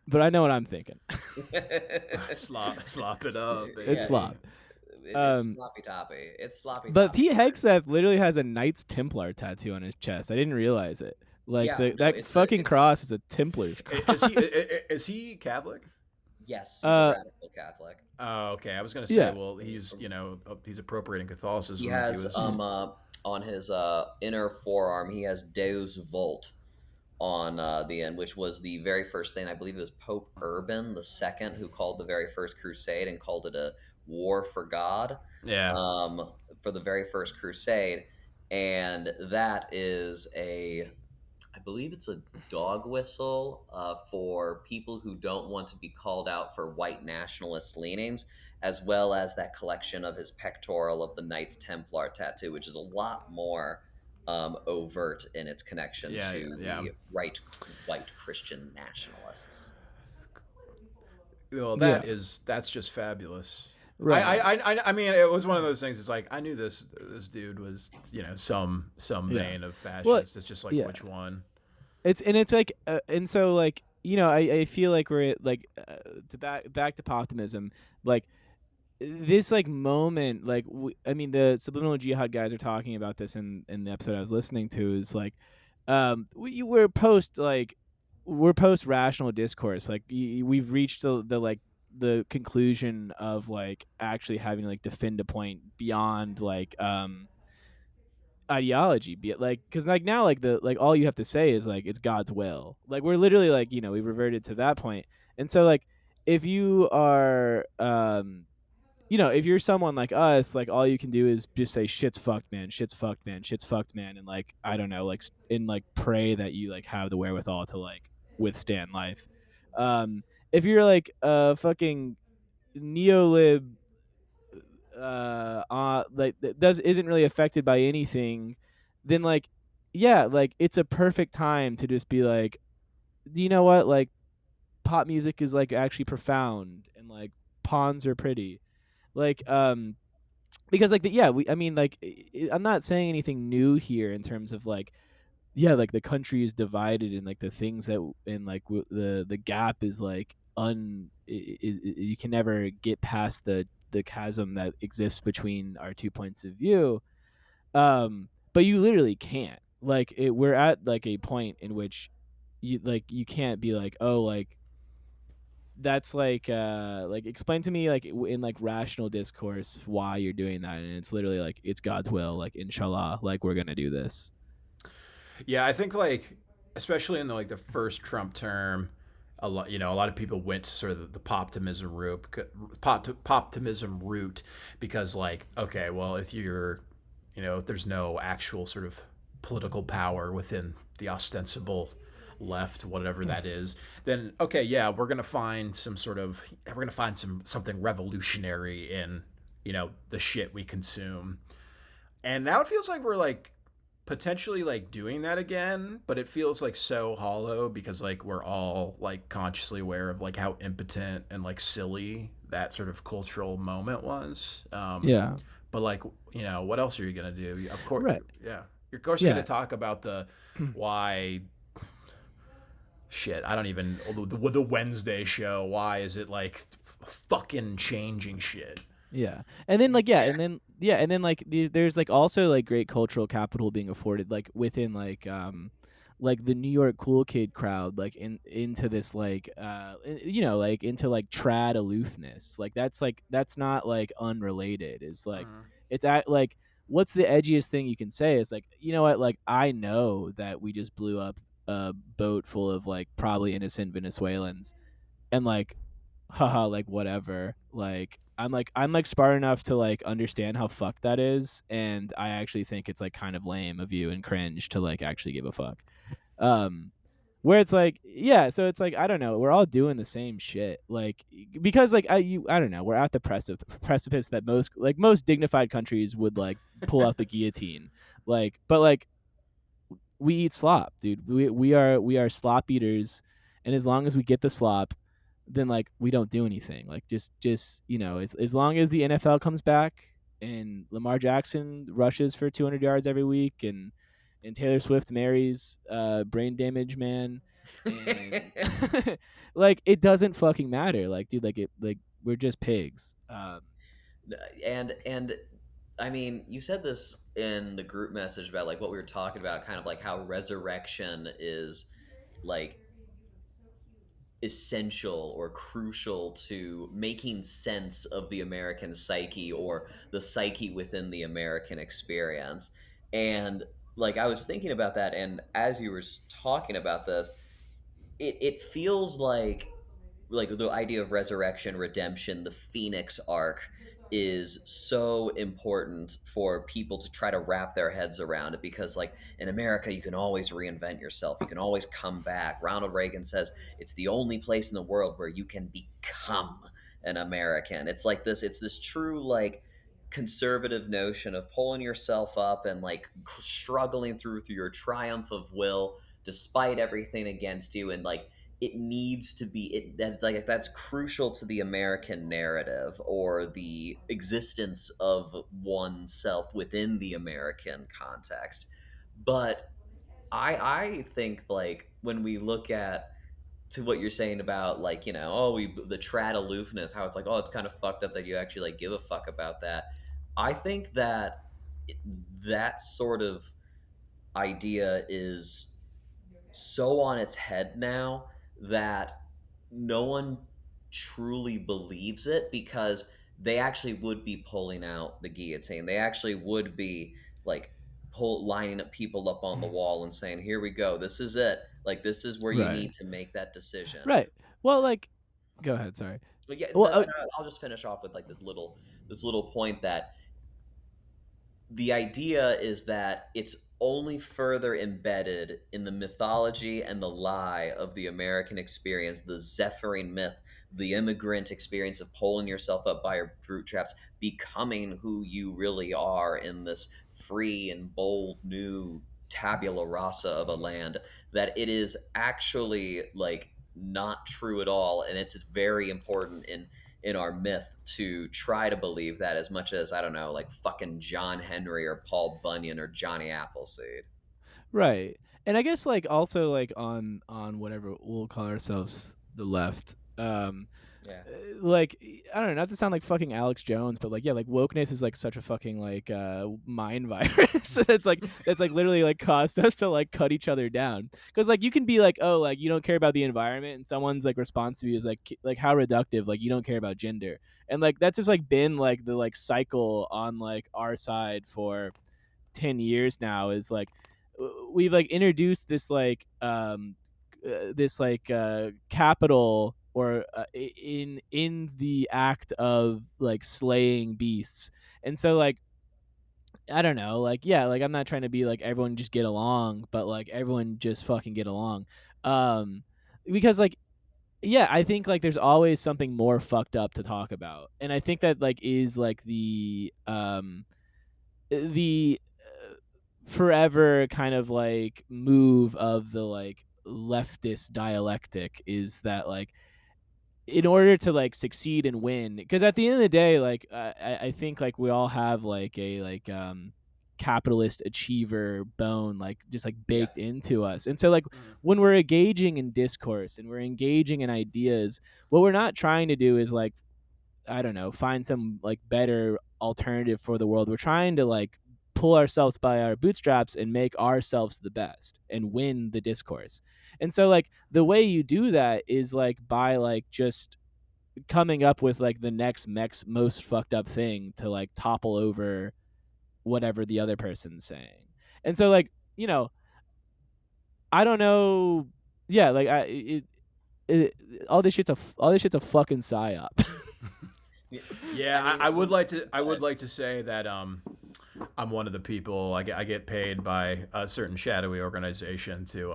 but I know what I'm thinking. slop it up. Baby. It's slop. It's sloppy toppy. It's sloppy. But toppy. Pete Hegseth literally has a Knights Templar tattoo on his chest. I didn't realize it. Like Yeah, that fucking cross is a Templar's cross. Is he Catholic? Yes, he's a radical Catholic. Oh, okay. I was gonna say, Yeah. well, he's appropriating Catholicism. He has on his inner forearm, he has Deus Vult on the end, which was the very first thing. I believe it was Pope Urban II who called the very first crusade and called it a war for God. Yeah. For the very first crusade, and that is I believe it's a dog whistle for people who don't want to be called out for white nationalist leanings, as well as that collection of his pectoral of the Knights Templar tattoo, which is a lot more overt in its connection to the white Christian nationalists. Well, that's just fabulous. Right. I mean, it was one of those things. It's like I knew this dude was some vein of fascist. Well, it's just like which one. It's like and so like I feel like we're at, like to back to optimism, like this like moment, like I mean the Subliminal Jihad guys are talking about this in the episode I was listening to, is like we're post rational discourse, like we've reached the conclusion of like actually having to like defend a point beyond like ideology, be it like because like now like the like all you have to say is like it's God's will. Like we're literally like we've reverted to that point. And so like if you are if you're someone like us, like all you can do is just say shit's fucked, man, shit's fucked, man, shit's fucked, man, and like I don't know, like and like pray that you like have the wherewithal to like withstand life. If you're like a fucking neolib like that isn't really affected by anything, then like like it's a perfect time to just be like, you know what, like pop music is like actually profound and like pawns are pretty. Like because like I mean like I'm not saying anything new here in terms of like yeah, like the country is divided and like the things that and like the gap is like you can never get past the chasm that exists between our 2 points of view. But you literally can't. Like we're at like a point in which you can't be like, oh, that's like explain to me like in like rational discourse why you're doing that, and it's literally like it's God's will, like inshallah, like we're gonna do this. Yeah, I think like especially in the first Trump term, a lot of people went to sort of the poptimism route because like okay, well if you're if there's no actual sort of political power within the ostensible left, whatever that is, then okay, yeah, we're gonna find something revolutionary in the shit we consume, and now it feels like we're like potentially like doing that again, but it feels like so hollow because like we're all like consciously aware of like how impotent and like silly that sort of cultural moment was. Yeah. But like what else are you gonna do? Of course, Right. yeah. Of course, you're gonna Yeah. talk about the why shit. I don't even the Wednesday show. Why is it like fucking changing shit? Yeah. And then like yeah, Yeah. and then like there's like also like great cultural capital being afforded like within like the New York cool kid crowd, like into this like like into like trad aloofness. Like that's not like unrelated. Is like Mhm. it's at like what's the edgiest thing you can say is like, you know what, like I know that we just blew up a boat full of like probably innocent Venezuelans, and like haha, like whatever. Like I'm like smart enough to like understand how fucked that is, and I actually think it's like kind of lame of you and cringe to like actually give a fuck. Um where it's like, yeah, so it's like I don't know, we're all doing the same shit. Like because like I don't know, we're at the precipice that most dignified countries would like pull out the guillotine. Like but like we eat slop, dude. We are slop eaters, and as long as we get the slop, then like we don't do anything. Like just as long as the NFL comes back and Lamar Jackson rushes for 200 yards every week, and Taylor Swift marries brain damage man, and like it doesn't fucking matter. Like dude, like we're just pigs. And I mean, you said this in the group message about like what we were talking about, kind of like how resurrection is like essential or crucial to making sense of the American psyche or the psyche within the American experience. And like I was thinking about that, and as you were talking about this, it feels like the idea of resurrection, redemption, the phoenix arc is so important for people to try to wrap their heads around it, because like in America you can always reinvent yourself, you can always come back. Ronald Reagan says it's the only place in the world where you can become an American. It's this true like conservative notion of pulling yourself up and like struggling through your triumph of will despite everything against you, and like it needs to be that's like that's crucial to the American narrative or the existence of oneself within the American context. But I think like when we look at to what you're saying about like oh we the trad aloofness, how it's like oh it's kind of fucked up that you actually like give a fuck about that. I think that that sort of idea is so on its head now that no one truly believes it, because they actually would be pulling out the guillotine. They actually would be like lining up people up on the wall and saying, "Here we go. This is it. Like this is where you Right. need to make that decision." Right. Well, like go ahead, sorry. But yeah, Well, and I'll just finish off with like this little point that the idea is that it's only further embedded in the mythology and the lie of the American experience, the Zephyrin myth, the immigrant experience of pulling yourself up by your bootstraps, becoming who you really are in this free and bold new tabula rasa of a land, that it is actually like not true at all, and it's very important in our myth to try to believe that as much as, I don't know, like fucking John Henry or Paul Bunyan or Johnny Appleseed. Right. And I guess like also like on whatever we'll call ourselves the left. Yeah. Like I don't know, not to sound like fucking Alex Jones, but like yeah, like wokeness is like such a fucking like mind virus. That's like literally like caused us to like cut each other down. Because like you can be like, oh, like you don't care about the environment, and someone's like response to you is like how reductive, like you don't care about gender, and like that's just like been like the like cycle on like our side for 10 years now. Is like we've like introduced this like capital or in the act of like slaying beasts. And so like I don't know, like yeah, like I'm not trying to be like everyone just get along, but like everyone just fucking get along. um because like yeah, I think like there's always something more fucked up to talk about, and I think that like is like the forever kind of like move of the like leftist dialectic is that like in order to like succeed and win, because at the end of the day like I think like we all have like a like capitalist achiever bone like just like Yeah. baked into us. And so like Mhm. when we're engaging in discourse and we're engaging in ideas, what we're not trying to do is like I don't know, find some like better alternative for the world. We're trying to like pull ourselves by our bootstraps and make ourselves the best and win the discourse. And so like the way you do that is like by like just coming up with like the next most fucked up thing to like topple over whatever the other person's saying. And so like, you know, I don't know, yeah, like it all this shit's a fucking psyop. Yeah. I Yeah, mean, I would like to. I go would ahead. like to say that I'm one of the people. I get paid by a certain shadowy organization to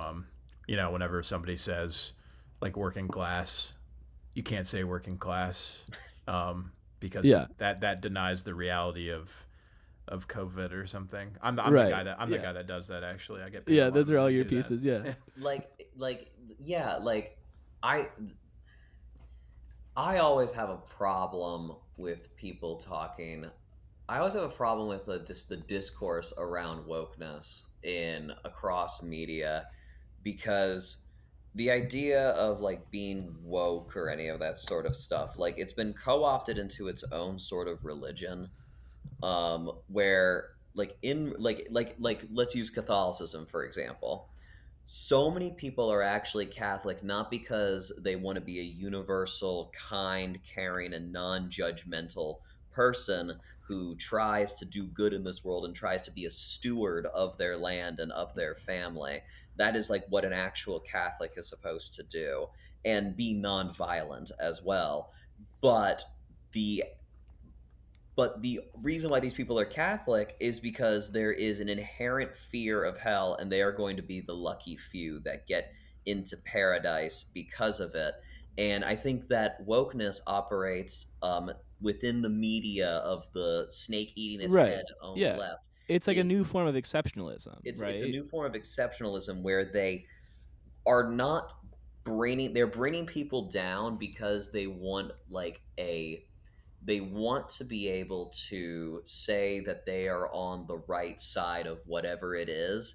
whenever somebody says like working class, you can't say working class, because Yeah. that denies the reality of COVID or something. I'm the Right. guy that Yeah. does that. Actually, I get paid a Yeah, lot of those are money all to your do that. pieces. Yeah. Yeah, like I I always have a problem with people talking. I always have a problem with just the discourse around wokeness in across media, because the idea of like being woke or any of that sort of stuff, like it's been co-opted into its own sort of religion, where like in like let's use Catholicism for example. So many people are actually Catholic not because they want to be a universal, kind, caring, and non judgmental person who tries to do good in this world and tries to be a steward of their land and of their family. That is like what an actual Catholic is supposed to do, and be non-violent as well. But the but the reason why these people are Catholic is because there is an inherent fear of hell, and they are going to be the lucky few that get into paradise because of it. And I think that wokeness operates within the media of the snake eating its Right. head own Yeah. left. It's like a Is new form of exceptionalism, it's a right? new form of exceptionalism where they are not they're bringing people down because they want like a they want to be able to say that they are on the right side of whatever it is,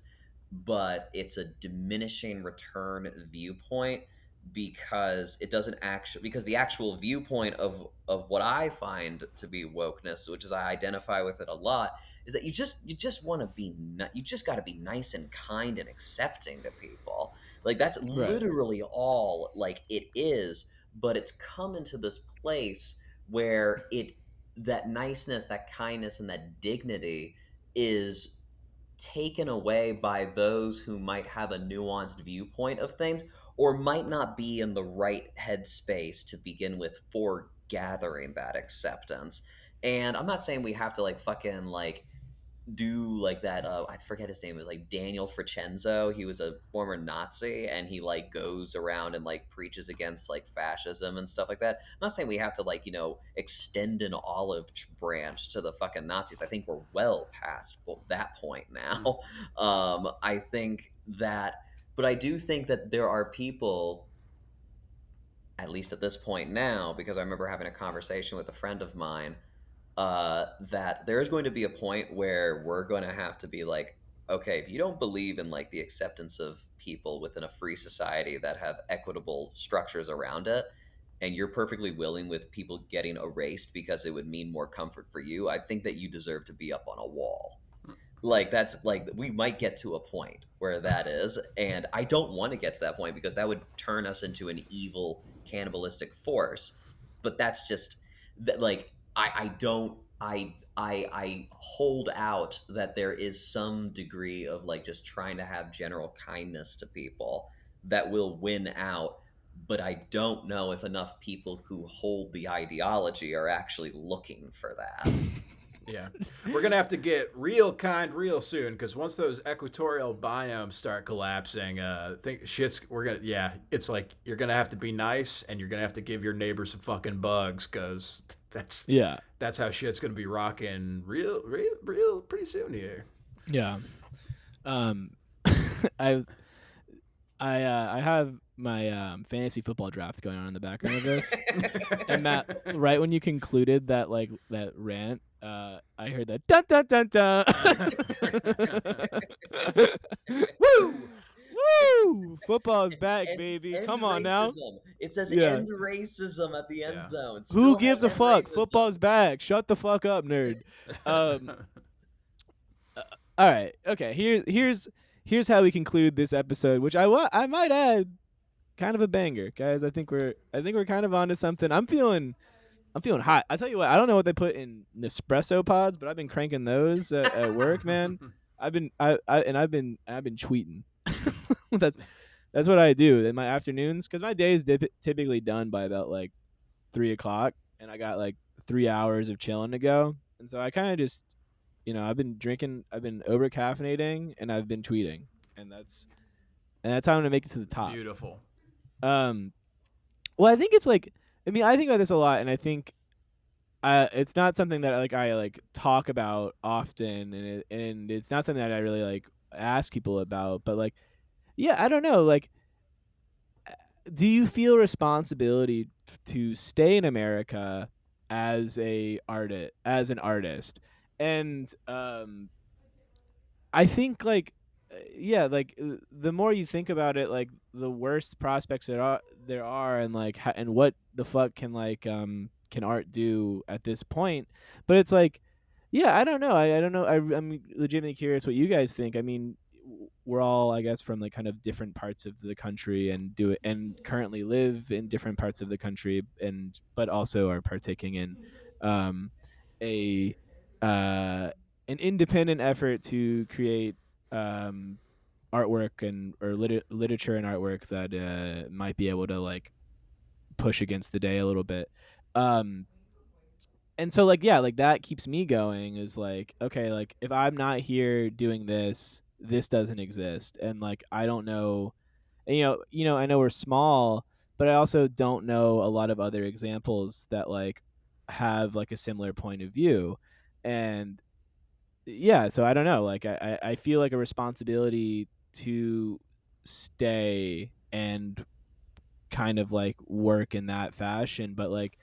but it's a diminishing return viewpoint, because it doesn't actually, because the actual viewpoint of what I find to be wokeness, which is I identify with it a lot, is that you just want to be you just got to be nice and kind and accepting to people. Like that's Right. literally all like it is, but it's come into this place where it that niceness, that kindness, and that dignity is taken away by those who might have a nuanced viewpoint of things, or might not be in the right headspace to begin with for gathering that acceptance. And I'm not saying we have to like fucking like do like that. I forget his name. It was like Daniel Frichenzo. He was a former Nazi, and he like goes around and like preaches against like fascism and stuff like that. I'm not saying we have to like extend an olive branch to the fucking Nazis. I think we're well past that point Mm. now. I think that, but I do think that there are people at least at this point now, because I remember having a conversation with a friend of mine, that there's going to be a point where we're going to have to be like, okay, if you don't believe in like the acceptance of people within a free society that have equitable structures around it, and you're perfectly willing with people getting erased because it would mean more comfort for you, I think that you deserve to be up on a wall. Like that's like we might get to a point where that is, and I don't want to get to that point because that would turn us into an evil cannibalistic force. But that's just that, like I don't I hold out that there is some degree of like just trying to have general kindness to people that will win out. But I don't know if enough people who hold the ideology are actually looking for that. Yeah, we're gonna have to get real kind real soon because once those equatorial biomes start collapsing, think shit's we're gonna yeah, it's like you're gonna have to be nice and you're gonna have to give your neighbor some fucking bugs because that's Yeah. that's how shit's gonna be rocking real pretty soon here. Yeah. Um, I I have my fantasy football draft going on in the background of this, and Matt, right when you concluded that like that rant, I heard that dun dun dun dun. Woo! Woo! Football's back, End, baby. end Come on now. racism. It says Yeah. end racism at the end Yeah. zone. Who Still has gives a end fuck? racism. Football's back. Shut the fuck up, nerd. Um, all right. Okay. Here's how we conclude this episode, which I might add, kind of a banger, guys. I think we're kind of onto something. I'm feeling hot. I tell you what, I don't know what they put in Nespresso pods, but I've been cranking those at work, man. I've been tweeting. that's that's what I do in my afternoons because my day is typically done by about like 3 o'clock, and I got like 3 hours of chilling to go, and so I kind of just, I've been drinking, I've been over caffeinating, and I've been tweeting, and that's how I'm gonna make it to the top. Beautiful. Um, well, I think it's like, I think about this a lot, and I think it's not something that I like talk about often, and it's not something that I really like ask people about. But like, yeah, I don't know. Like, do you feel responsibility to stay in America as an artist? And I think like yeah, like the more you think about it, like the worse prospects there are, and like and what the fuck can art do at this point? But it's like, yeah, I don't know. I don't know. I'm legitimately curious what you guys think. We're all, I guess, from like kind of different parts of the country, and do it and currently live in different parts of the country, and but also are partaking in um a uh an independent effort to create um artwork or literature and artwork that might be able to like push against the day a little bit. um and so like, yeah, like that keeps me going, is like, okay, like if I'm not here doing this doesn't exist, and like I don't know. And, I know we're small, but I also don't know a lot of other examples that like have like a similar point of view. And yeah, so I don't know, like I feel like a responsibility to stay and kind of like work in that fashion. But like,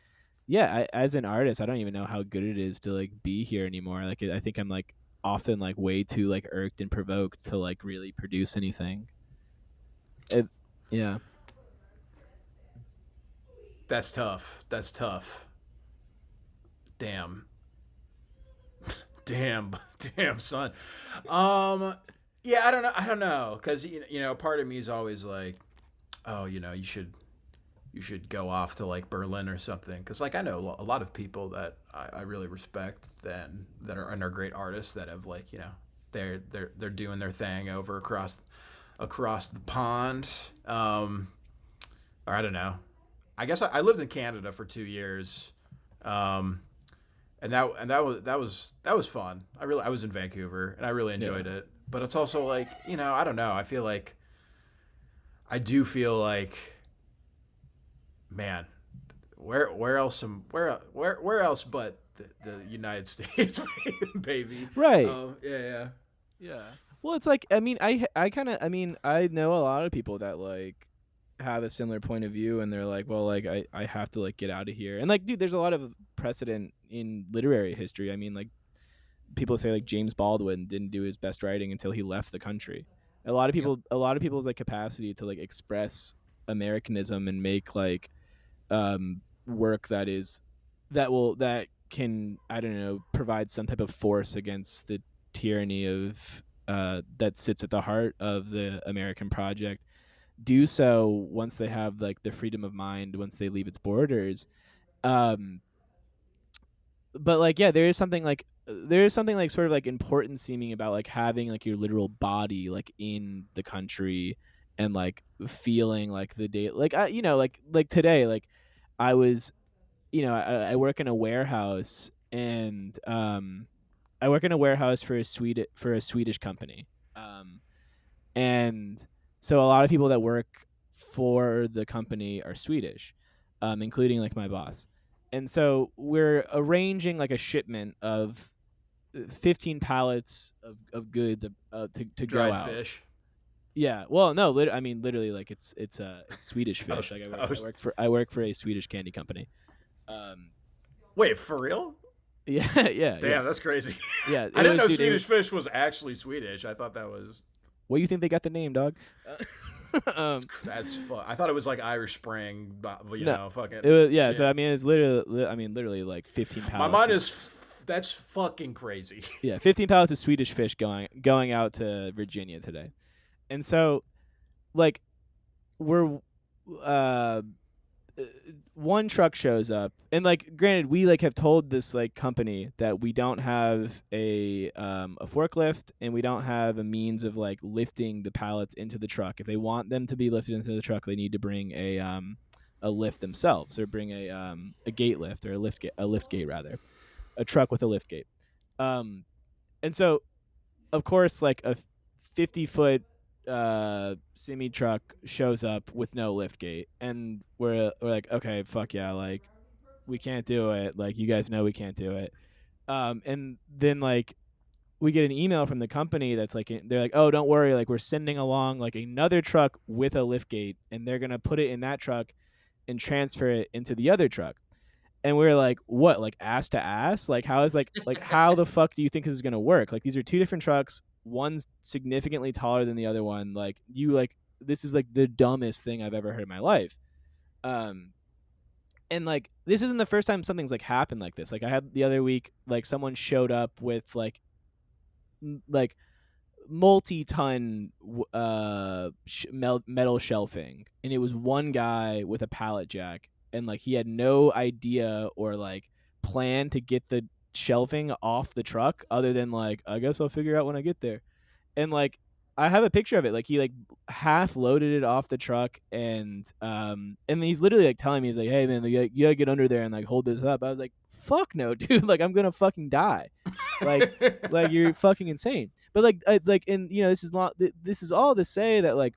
yeah, as an artist, I don't even know how good it is to like be here anymore. Like I think I'm like often like way too like irked and provoked to like really produce anything. it, yeah. That's tough. That's tough. Damn. Damn. Damn, son. Yeah, I don't know cuz part of me is always like, oh, you should go off to like Berlin or something because like I know a lot of people that I really respect then that are and are great artists that have like they're doing their thing over across the pond. Or I don't know. I guess I lived in Canada for 2 years, um, and that was fun. I was in Vancouver and I really enjoyed it. But it's also like I don't know. I do feel like, man, where else where else but the United States, baby. Right. Yeah. Yeah. Well, it's like, I kind of I know a lot of people that like have a similar point of view, and they're like, well, like I have to like get out of here. And like, dude, there's a lot of precedent in literary history. I mean, like people say like James Baldwin didn't do his best writing until he left the country. Yep. A lot of people's like capacity to like express Americanism and make like work that can, I don't know, provide some type of force against the tyranny of that sits at the heart of the American project, do so once they have like the freedom of mind, once they leave its borders. um but like, yeah, there is something like sort of like important seeming about like having like your literal body like in the country, and like feeling like the day, like I, like today, like I was, I work in a warehouse, and I work in a warehouse for a Swedish company. And so a lot of people that work for the company are Swedish, including like my boss. And so we're arranging like a shipment of 15 pallets of goods to go Dried out. fish. Yeah. Well, no, I mean literally like it's Swedish Oh, fish. Like I work for a Swedish candy company. Um wait, for real? yeah, yeah. Damn, that's crazy. Yeah, I it didn't was, know dude, Swedish fish was actually Swedish. I thought that was what do you think they got the name, dog? that's I thought it was like Irish Spring, but you No, know, fucking it was, yeah. shit. So I mean, literally like 15 pallets. My mind that's fucking crazy. Yeah, 15 pallets of Swedish fish going out to Virginia today, and so like we're one truck shows up, and like granted we like have told this like company that we don't have a forklift, and we don't have a means of like lifting the pallets into the truck. If they want them to be lifted into the truck, they need to bring a lift themselves, or bring a gate lift, or a lift gate rather, a truck with a lift gate. And so of course like a 50-foot semi truck shows up with no lift gate, and we're like, okay, fuck yeah, like we can't do it, like you guys know we can't do it. And then like we get an email from the company that's like, they're like, oh, don't worry, like we're sending along like another truck with a lift gate, and they're gonna put it in that truck and transfer it into the other truck. And we are like, what, like ass to ass? Like how is like how the fuck do you think this is gonna work? Like these are two different trucks. One's significantly taller than the other one. Like this is like the dumbest thing I've ever heard in my life. And like this isn't the first time something's like happened like this. Like I had the other week, like someone showed up with like multi-ton metal shelving, and it was one guy with a pallet jack, and like he had no idea or like plan to get the shelving off the truck, other than like, I guess I'll figure out when I get there. And like I have a picture of it, like he like half loaded it off the truck, and he's literally like telling me, he's like, hey man, you gotta get under there and like hold this up. I was like, fuck no, dude, like I'm gonna fucking die. like like you're fucking insane. But like, and this is not, this is all to say that like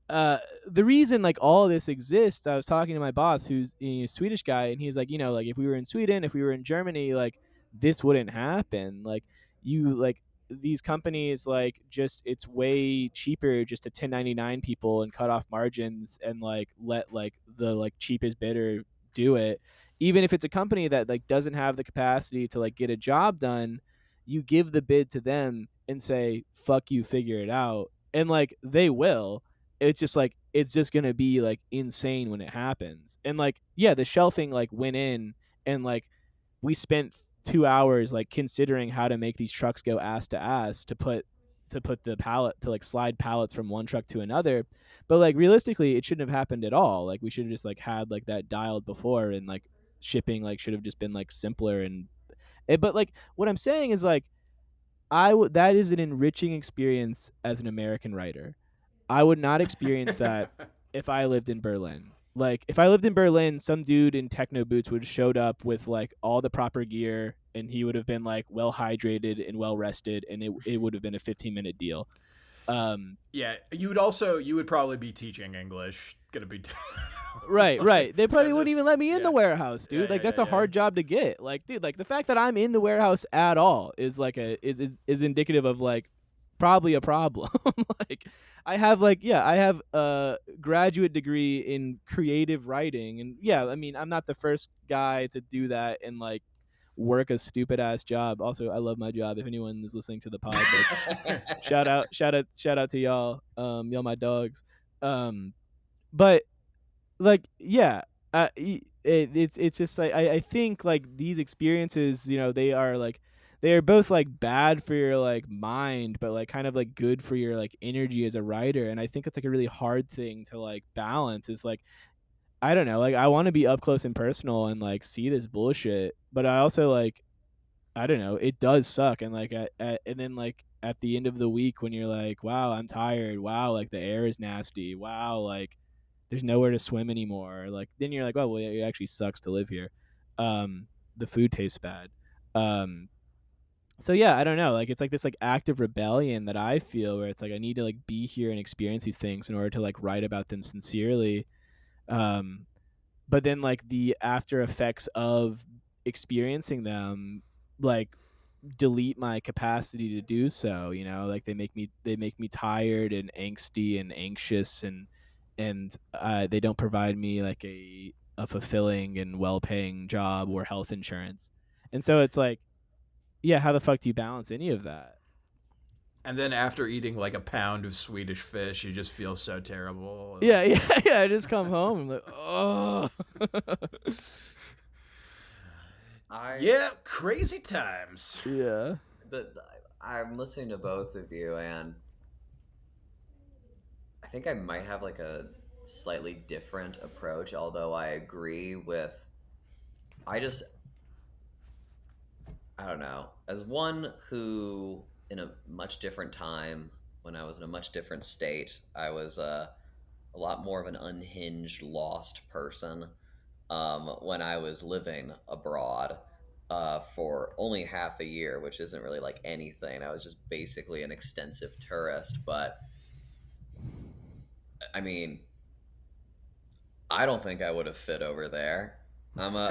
the reason like all this exists, I was talking to my boss, who's a Swedish guy, and he's like, like if we were in Sweden, if we were in Germany, like this wouldn't happen. Like you like these companies, like just it's way cheaper just to 1099 people and cut off margins, and like let like the like cheapest bidder do it. Even if it's a company that like doesn't have the capacity to like get a job done, you give the bid to them and say, fuck you, figure it out. And like they will. It's just like it's just gonna be like insane when it happens. And like, yeah, the shelving like went in, and like we spent 2 hours like considering how to make these trucks go ass to ass to put the pallet, to like slide pallets from one truck to another. But like realistically, it shouldn't have happened at all. Like we should have just like had like that dialed before, and like shipping like should have just been like simpler. But like what I'm saying is like that is an enriching experience as an American writer. I would not experience that if I lived in Berlin. Like if I lived in Berlin, some dude in techno boots would have showed up with like all the proper gear, and he would have been like well hydrated and well rested, and it would have been a 15-minute deal. Yeah, you would probably be teaching English. Gonna be right. They probably That's wouldn't just- even let me in yeah. the warehouse, dude. Yeah, Like yeah, that's yeah, a hard job to get. Like, dude, like the fact that I'm in the warehouse at all is like is indicative of like probably a problem. Like I have a graduate degree in creative writing, and yeah, I mean, I'm not the first guy to do that and like work a stupid ass job. Also, I love my job. If anyone is listening to the pod, like shout out to y'all. Y'all my dogs. But like yeah, it's just like I think like these experiences, you know, they are both like bad for your like mind, but like kind of like good for your like energy as a writer. And I think it's like a really hard thing to like balance. Is like, I don't know, like I want to be up close and personal and like see this bullshit, but I also like, I don't know, it does suck. And like and then like at the end of the week when you're like, wow, I'm tired, wow, like the air is nasty, wow, like there's nowhere to swim anymore, like then you're like, oh well, it actually sucks to live here. The food tastes bad. um so yeah, I don't know, like it's like this like act of rebellion that I feel, where it's like I need to like be here and experience these things in order to like write about them sincerely. um but then like the after effects of experiencing them like delete my capacity to do so, you know, like they make me tired and angsty and anxious, and they don't provide me like a fulfilling and well-paying job or health insurance. And so it's like, yeah, how the fuck do you balance any of that? And then after eating like a pound of Swedish fish, you just feel so terrible. Yeah, yeah, yeah, I just come home and I'm like, oh. I Yeah, crazy times. Yeah. the I'm listening to both of you, and I think I might have like a slightly different approach, although I agree with. I just, I don't know. As one who, in a much different time, when I was in a much different state, I was a lot more of an unhinged, lost person when I was living abroad for only half a year, which isn't really like anything. I was just basically an extensive tourist. But I mean, I don't think I would have fit over there. I'm a,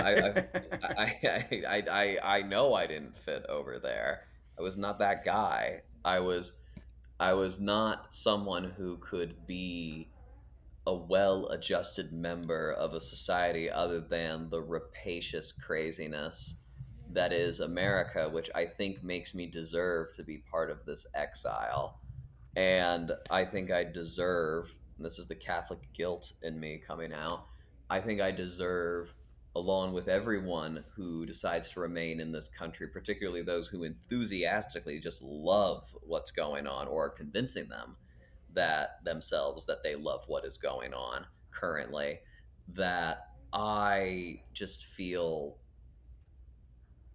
I know I didn't fit over there. I was not that guy. I was not someone who could be a well-adjusted member of a society other than the rapacious craziness that is America, which I think makes me deserve to be part of this exile. And I think I deserve, and this is the Catholic guilt in me coming out, I think I deserve, along with everyone who decides to remain in this country, particularly those who enthusiastically just love what's going on or are convincing them that themselves that they love what is going on currently, that I just feel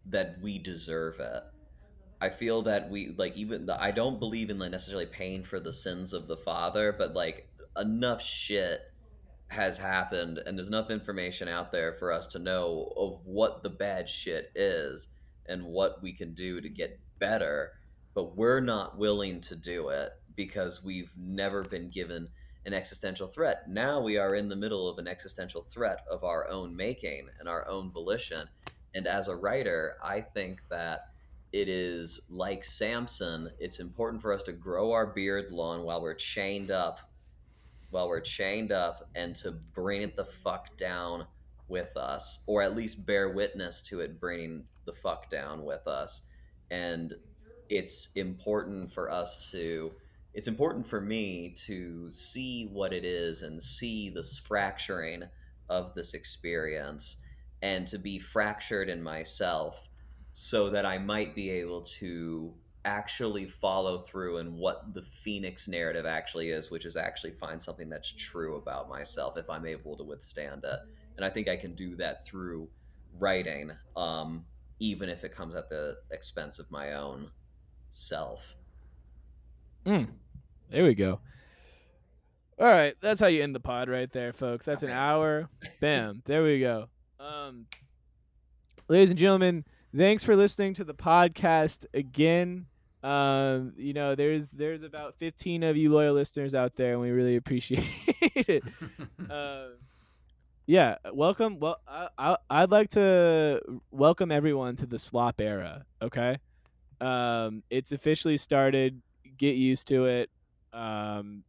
that we deserve it. I feel that we like, even the, I don't believe in like necessarily paying for the sins of the father, but like enough shit has happened and there's enough information out there for us to know of what the bad shit is and what we can do to get better, but we're not willing to do it because we've never been given an existential threat. Now we are in the middle of an existential threat of our own making and our own volition. And as a writer, I think that it is like Samson, it's important for us to grow our beard long while we're chained up and to bring it the fuck down with us, or at least bear witness to it bringing the fuck down with us. And it's important for us to, it's important for me to see what it is and see this fracturing of this experience and to be fractured in myself so that I might be able to actually follow through in what the Phoenix narrative actually is, which is actually find something that's true about myself if I'm able to withstand it. And I think I can do that through writing, even if it comes at the expense of my own self. Mm, there we go. All right, that's how you end the pod right there, folks. That's an Okay. hour. Bam. There we go. Ladies and gentlemen, thanks for listening to the podcast again. You know, there's about 15 of you loyal listeners out there, and we really appreciate it. Yeah, welcome. Well, I'd like to welcome everyone to the Slop era. Okay, it's officially started. get used to it.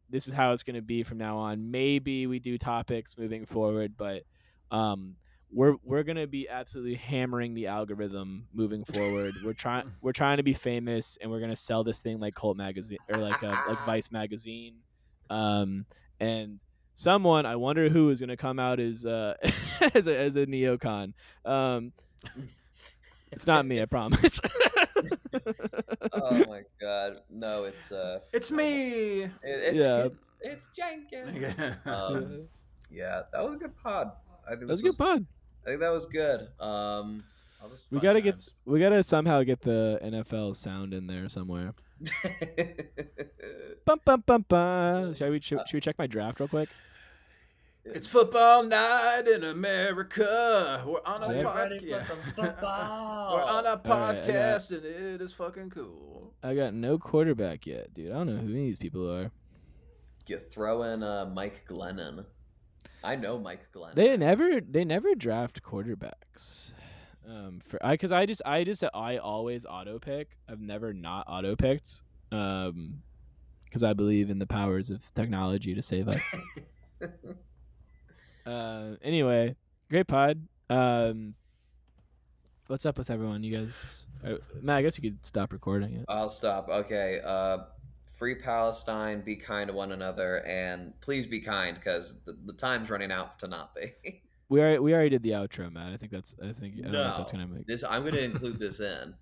This is how it's going to be from now on. Maybe we do topics moving forward, but we're going to be absolutely hammering the algorithm moving forward. We're trying to be famous, and we're going to sell this thing like Cult magazine or like Vice magazine. And someone, I wonder who is going to come out as as a neocon. It's not me, I promise. Oh my god. No, it's It's no, me. Yeah. it's Jenkins. Yeah. Yeah, that was a good pod. I think That was a good pod. I think that was good. I'll just We Fun gotta times. we gotta somehow get the NFL sound in there somewhere. Bum bum bum bum. Should we check my draft real quick? It's football night in America. We're on Are a you Yep. ready podcast. for some football? We're on a All right, podcast, and it is fucking cool. I got no quarterback yet, dude. I don't know who any of these people are. You throw in Mike Glennon. I know Mike Glennon. They never draft quarterbacks. I always auto pick. I've never not auto picked. Because I believe in the powers of technology to save us. Anyway, great pod. What's up with everyone? You guys, Matt, I guess you could stop recording it. I'll stop. Okay. Free Palestine. Be kind to one another, and please be kind because the time's running out to not be. We already did the outro, Matt. I don't know if that's gonna make. I'm gonna include this in.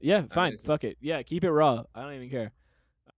Yeah, fine. Fuck it. Yeah, keep it raw. I don't even care.